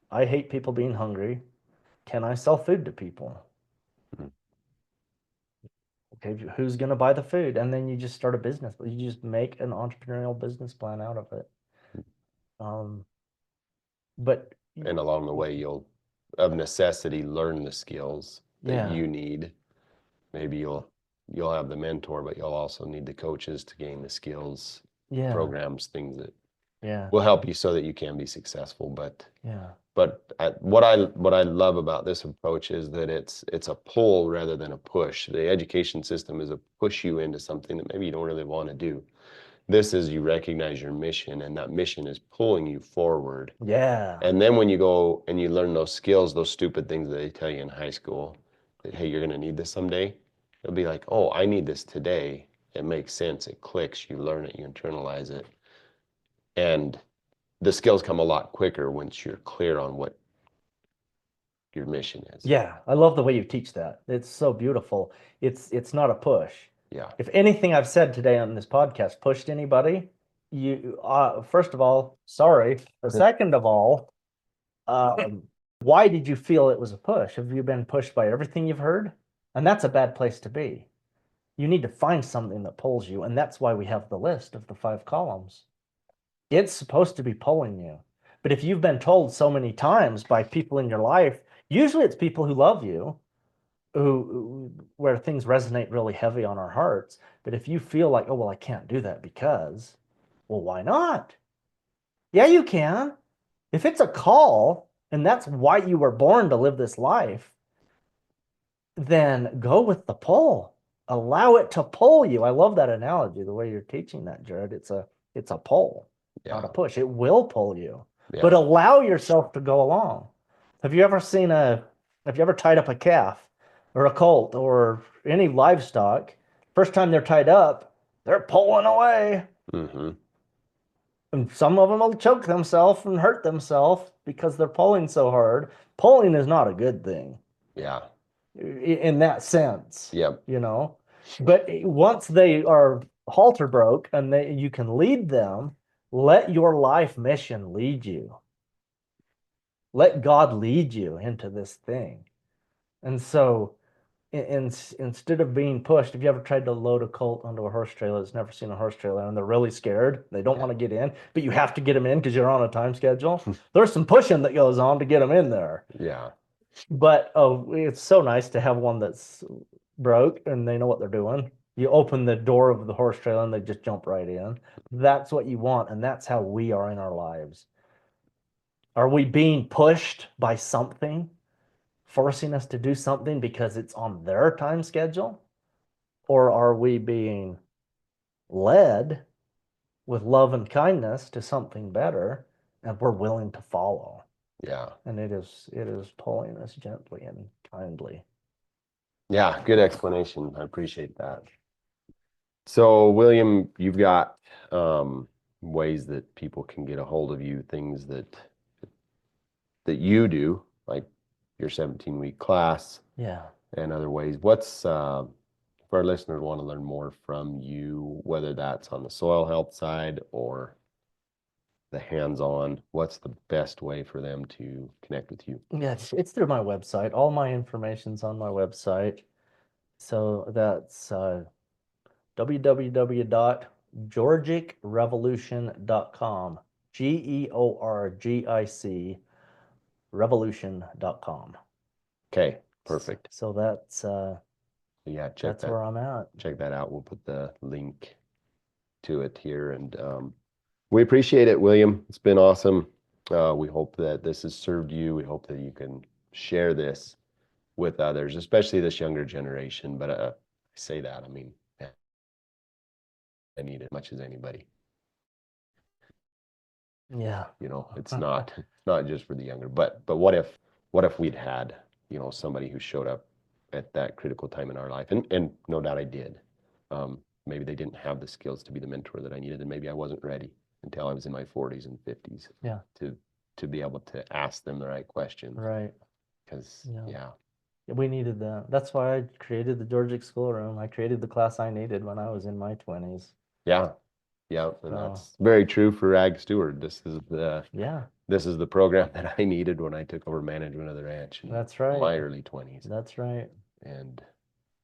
I hate people being hungry. Can I sell food to people? Okay, who's going to buy the food? And then you just start a business. You just make an entrepreneurial business plan out of it. And along the way, you'll, of necessity, learn the skills that you need. Maybe you'll have the mentor, but you'll also need the coaches to gain the skills, programs, things that will help you so that you can be successful. But what I love about this approach is that it's a pull rather than a push. The education system is a push you into something that maybe you don't really want to do. This is you recognize your mission, and that mission is pulling you forward. And then when you go and you learn those skills, those stupid things that they tell you in high school, that, hey, you're going to need this someday. It'll be like, oh, I need this today. It makes sense. It clicks. You learn it. You internalize it. And the skills come a lot quicker once you're clear on what your mission is. Yeah, I love the way you teach that. It's so beautiful. It's not a push. Yeah. If anything I've said today on this podcast pushed anybody, you first of all, sorry. Second of all, why did you feel it was a push? Have you been pushed by everything you've heard? And that's a bad place to be. You need to find something that pulls you, and that's why we have the list of the 5 columns. It's supposed to be pulling you. But if you've been told so many times by people in your life, usually it's people who love you, where things resonate really heavy on our hearts. But if you feel like, oh, well, I can't do that because, well, why not? Yeah, you can. If it's a call and that's why you were born to live this life, then go with the pull. Allow it to pull you. I love that analogy, the way you're teaching that, Jared. It's a pull, not a push. It will pull you, but allow yourself to go along. Have you ever tied up a calf or a colt or any livestock? First time they're tied up, they're pulling away. And some of them will choke themselves and hurt themselves because they're pulling so hard. Pulling is not a good thing. Yeah. In that sense. Yep. You know, but once they are halter broke and you can lead them, let your life mission lead you. Let God lead you into this thing. And so instead of being pushed, have you ever tried to load a colt onto a horse trailer that's never seen a horse trailer and they're really scared? They don't want to get in, but you have to get them in because you're on a time schedule. There's some pushing that goes on to get them in there. Yeah. But it's so nice to have one that's broke and they know what they're doing. You open the door of the horse trailer and they just jump right in. That's what you want, and that's how we are in our lives. Are we being pushed by something, forcing us to do something because it's on their time schedule? Or are we being led with love and kindness to something better, and we're willing to follow? Yeah. And it is pulling us gently and kindly. Yeah, good explanation. I appreciate that. So, William, you've got ways that people can get a hold of you, things that you do, like your 17-week class. Yeah. And other ways. What's if our listeners want to learn more from you, whether that's on the soil health side or the hands-on, what's the best way for them to connect with you? Yeah, it's through my website. All my information's on my website. So that's www.georgicrevolution.com. GEORGIC revolution.com. Okay, perfect. So that's that's where I'm at. Check that out. We'll put the link to it here, and we appreciate it, William. It's been awesome. We hope that this has served you. We hope that you can share this with others, especially this younger generation. But I say that, I mean, I need it as much as anybody. Yeah. You know, it's not just for the younger, but what if we'd had, you know, somebody who showed up at that critical time in our life, and no doubt I did. Maybe they didn't have the skills to be the mentor that I needed, and maybe I wasn't ready until I was in my 40s and 50s. Yeah. To be able to ask them the right questions. Right. Because Yeah. We needed that. That's why I created the Georgic schoolroom. I created the class I needed when I was in my 20s. Yeah. Yeah, and that's very true for Ag Steward. This is the program that I needed when I took over management of the ranch in That's right. my early 20s. That's right. And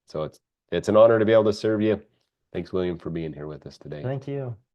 so it's an honor to be able to serve you. Thanks, William, for being here with us today. Thank you.